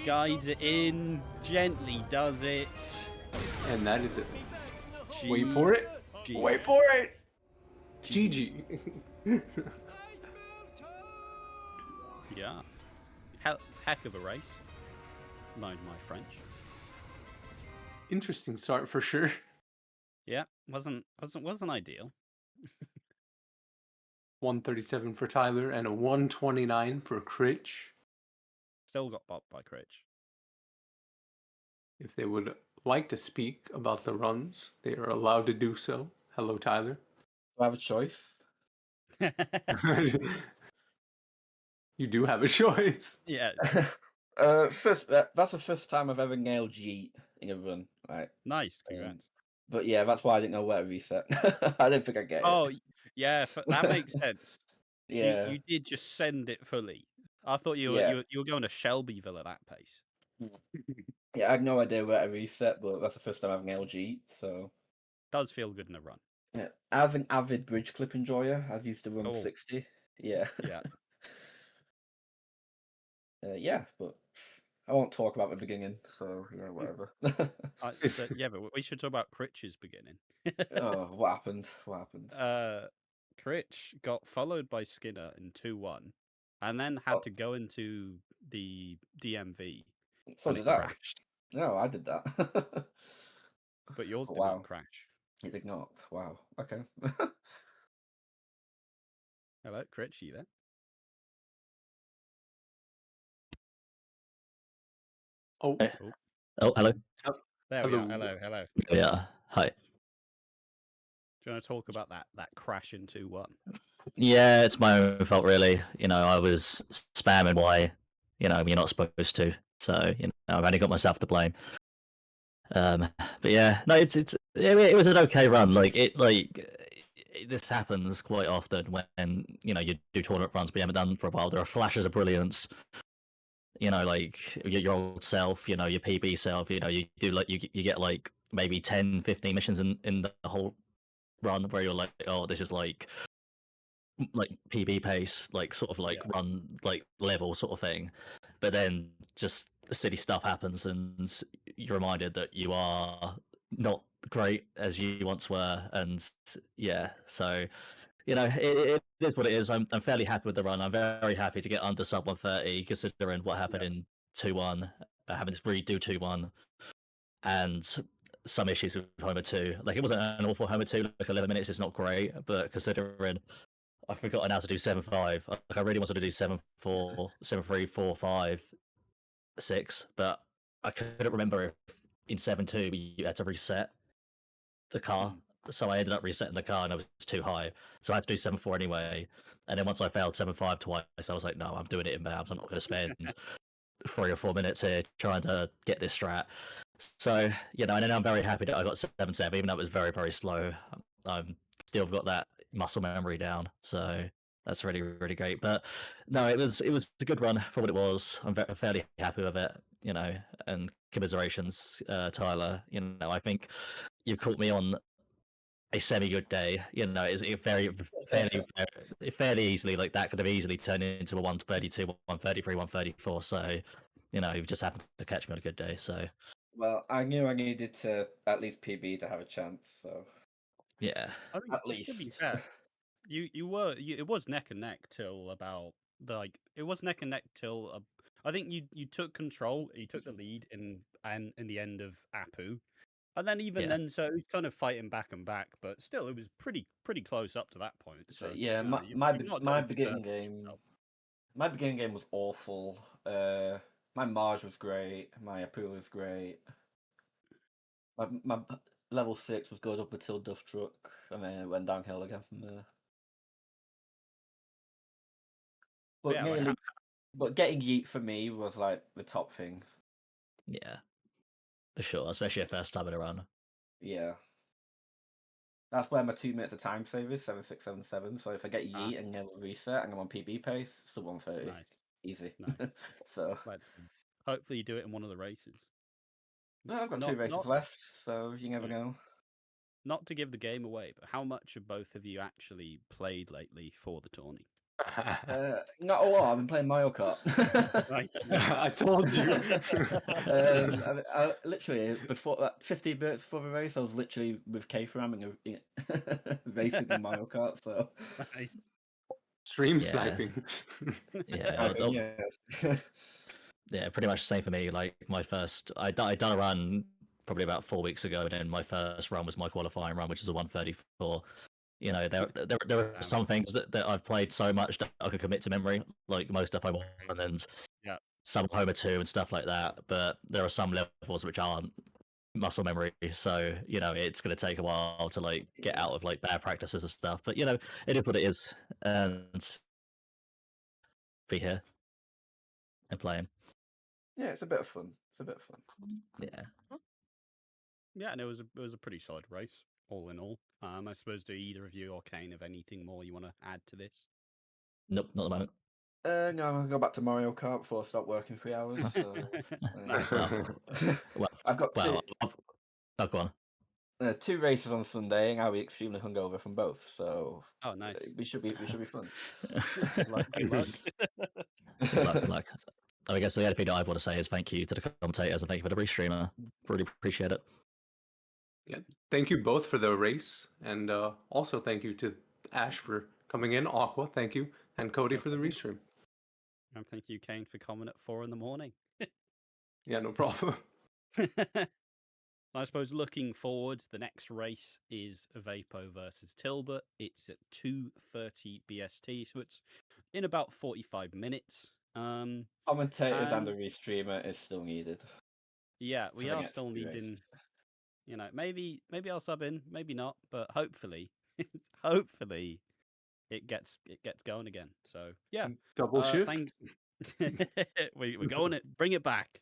guides it in, gently does it. And that is it. G- Wait for it. G- Wait for it. GG. Yeah. Heck of a race. Mind my French. Interesting start for sure. Yeah, wasn't ideal. 137 for Tyler and a 129 for Critch. Still got bopped by Critch. If they would like to speak about the runs, they are allowed to do so. Hello, Tyler. Do I have a choice? You do have a choice. Yeah. First, that's the first time I've ever nailed Yeet in a run, right? Nice, congrats. But yeah, that's why I didn't know where to reset. I didn't think I'd get Oh, it. yeah, that makes sense. Yeah, You did just send it fully. I thought yeah. you were going to Shelbyville at that pace. Yeah, I had no idea where to reset, but that's the first time I've nailed Yeet, so Does feel good in a run. yeah. As an avid bridge clip enjoyer, I've used to run Oh. 60. Yeah. Yeah. Yeah, but I won't talk about the beginning, so yeah, whatever. Yeah, but we should talk about Critch's beginning. Oh, what happened? What happened? Critch got followed by Skinner in 2-1, and then had to go into the DMV, So and did it I. crashed. No, I did that. But yours Oh, did not wow. crash. It did not. Wow. Okay. Hello, Critch, you there? Oh, Oh, Oh, hello. there we are. hello. Hello. Yeah. Hi. Do you want to talk about that crash in 2-1? Yeah, it's my own fault, really. I was spamming why, you're not supposed to. So, I've only got myself to blame. But yeah, no, it was an okay run. This happens quite often when you do tournament runs, but you haven't done for a while. There are flashes of brilliance. Like your old self, your PB self. You do you get like maybe 10, 15 missions in the whole run where you're like, oh, this is like PB pace, like sort of like Yeah. run like level sort of thing. But then just silly stuff happens, and you're reminded that you are not great as you once were, and yeah, so it is what it is. I'm fairly happy with the run. I'm very happy to get under sub 130 considering what happened in 2-1, having to redo 2-1, and some issues with Homer 2. Like, it wasn't an awful Homer 2. Like, 11 minutes is not great, but considering I've forgotten how to do 7-5. Like, I really wanted to do 7-4, 7-3, 4-5, 6, but I couldn't remember if in 7-2 you had to reset the car. So I ended up resetting the car and I was too high. So I had to do 7-4 anyway. And then once I failed 7-5 twice, I was like, no, I'm doing it in Babs. I'm not going to spend 3 or 4 minutes here trying to get this strat. So, and then I'm very happy that I got 7-7, even though it was very, very slow. I'm still got that muscle memory down. So that's really, really great. But no, it was a good run for what it was. I'm fairly happy with it, and commiserations, Tyler. I think you caught me on a semi-good day. It's fairly easily, like, that could have easily turned into a 132, 133, 134. So, you've just happened to catch me on a good day. So Well, I knew I needed to at least PB to have a chance, so yeah, I mean, at to be least. fair, it was neck and neck till about it was neck and neck till I think you took control, you took the lead in the end of Apu, and then even yeah, then, so it was kind of fighting back and back, but still it was pretty close up to that point. So So yeah, you've not my done beginning deserved game, yourself. my beginning game was awful. My Marge was great. My Apu was great. My level 6 was good up until Duff Truck, and then it went downhill again from there. But Yeah, like but getting Yeet for me was like the top thing. yeah, for sure. Especially a first time in a run. Yeah. That's where my 2 minutes of time save is, 7677. So if I get Yeet and never reset and I'm on PB pace, still 130. nice, Easy. nice. So Let's hopefully you do it in one of the races. no, I've got Not 2 races not left, so you never yeah. know. Not to give the game away, but how much have both of you actually played lately for the tourney? Not a lot. I've been playing Mario Kart. Right. I told you. I literally before that 15 minutes before the race, I was literally with Kayfer having racing in Mario Kart. So Nice. Stream Yeah. sniping. Yeah, yeah. yeah, pretty much the same for me. Like, I done a run probably about 4 weeks ago, and then my first run was my qualifying run, which is a 134. There are Damn. some things that I've played so much that I can commit to memory, like most stuff I want, and Yeah. some Homer 2 and stuff like that. But there are some levels which aren't muscle memory, so it's going to take a while to like get out of like bad practices and stuff. But it is what it is, and be here and playing. Yeah, it's a bit of fun. It's a bit of fun. Yeah. Yeah, and it was a pretty solid race, all in all. I suppose do either of you or Kane have anything more you want to add to this? Nope, not at the moment. No, I'm gonna go back to Mario Kart before I stop working 3 hours. So Nice. Well, I've got well, oh, go on. 2 races on Sunday, and I'll be extremely hungover from both. So Oh, nice. we should be fun. Good luck. Good luck. Good luck, good luck. I guess the only thing that I want to say is thank you to the commentators and thank you for the restreamer. Really appreciate it. Yeah, thank you both for the race, and also thank you to Ash for coming in, Aqua, thank you, and Cody for the restream. And thank you, Kane, for coming at 4 in the morning. Yeah, no problem. I suppose looking forward, the next race is Vapo versus Tilbert. It's at 2:30 BST, so it's in about 45 minutes. Commentators and the And restreamer is still needed yeah, for we the are next still 2 needing, races. you know, maybe I'll sub in, maybe not, but hopefully, hopefully it gets going again. So yeah, Double shift. thank we're going it, bring it back.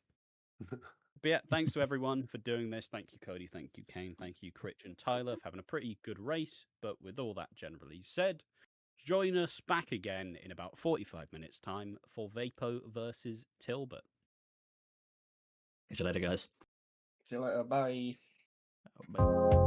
But yeah, thanks to everyone for doing this. Thank you, Cody. Thank you, Kane. Thank you, Critch and Tyler, for having a pretty good race. But with all that generally said, join us back again in about 45 minutes' time for Vapo versus Tilbert. Catch you later, guys. See you later. Bye. Bye.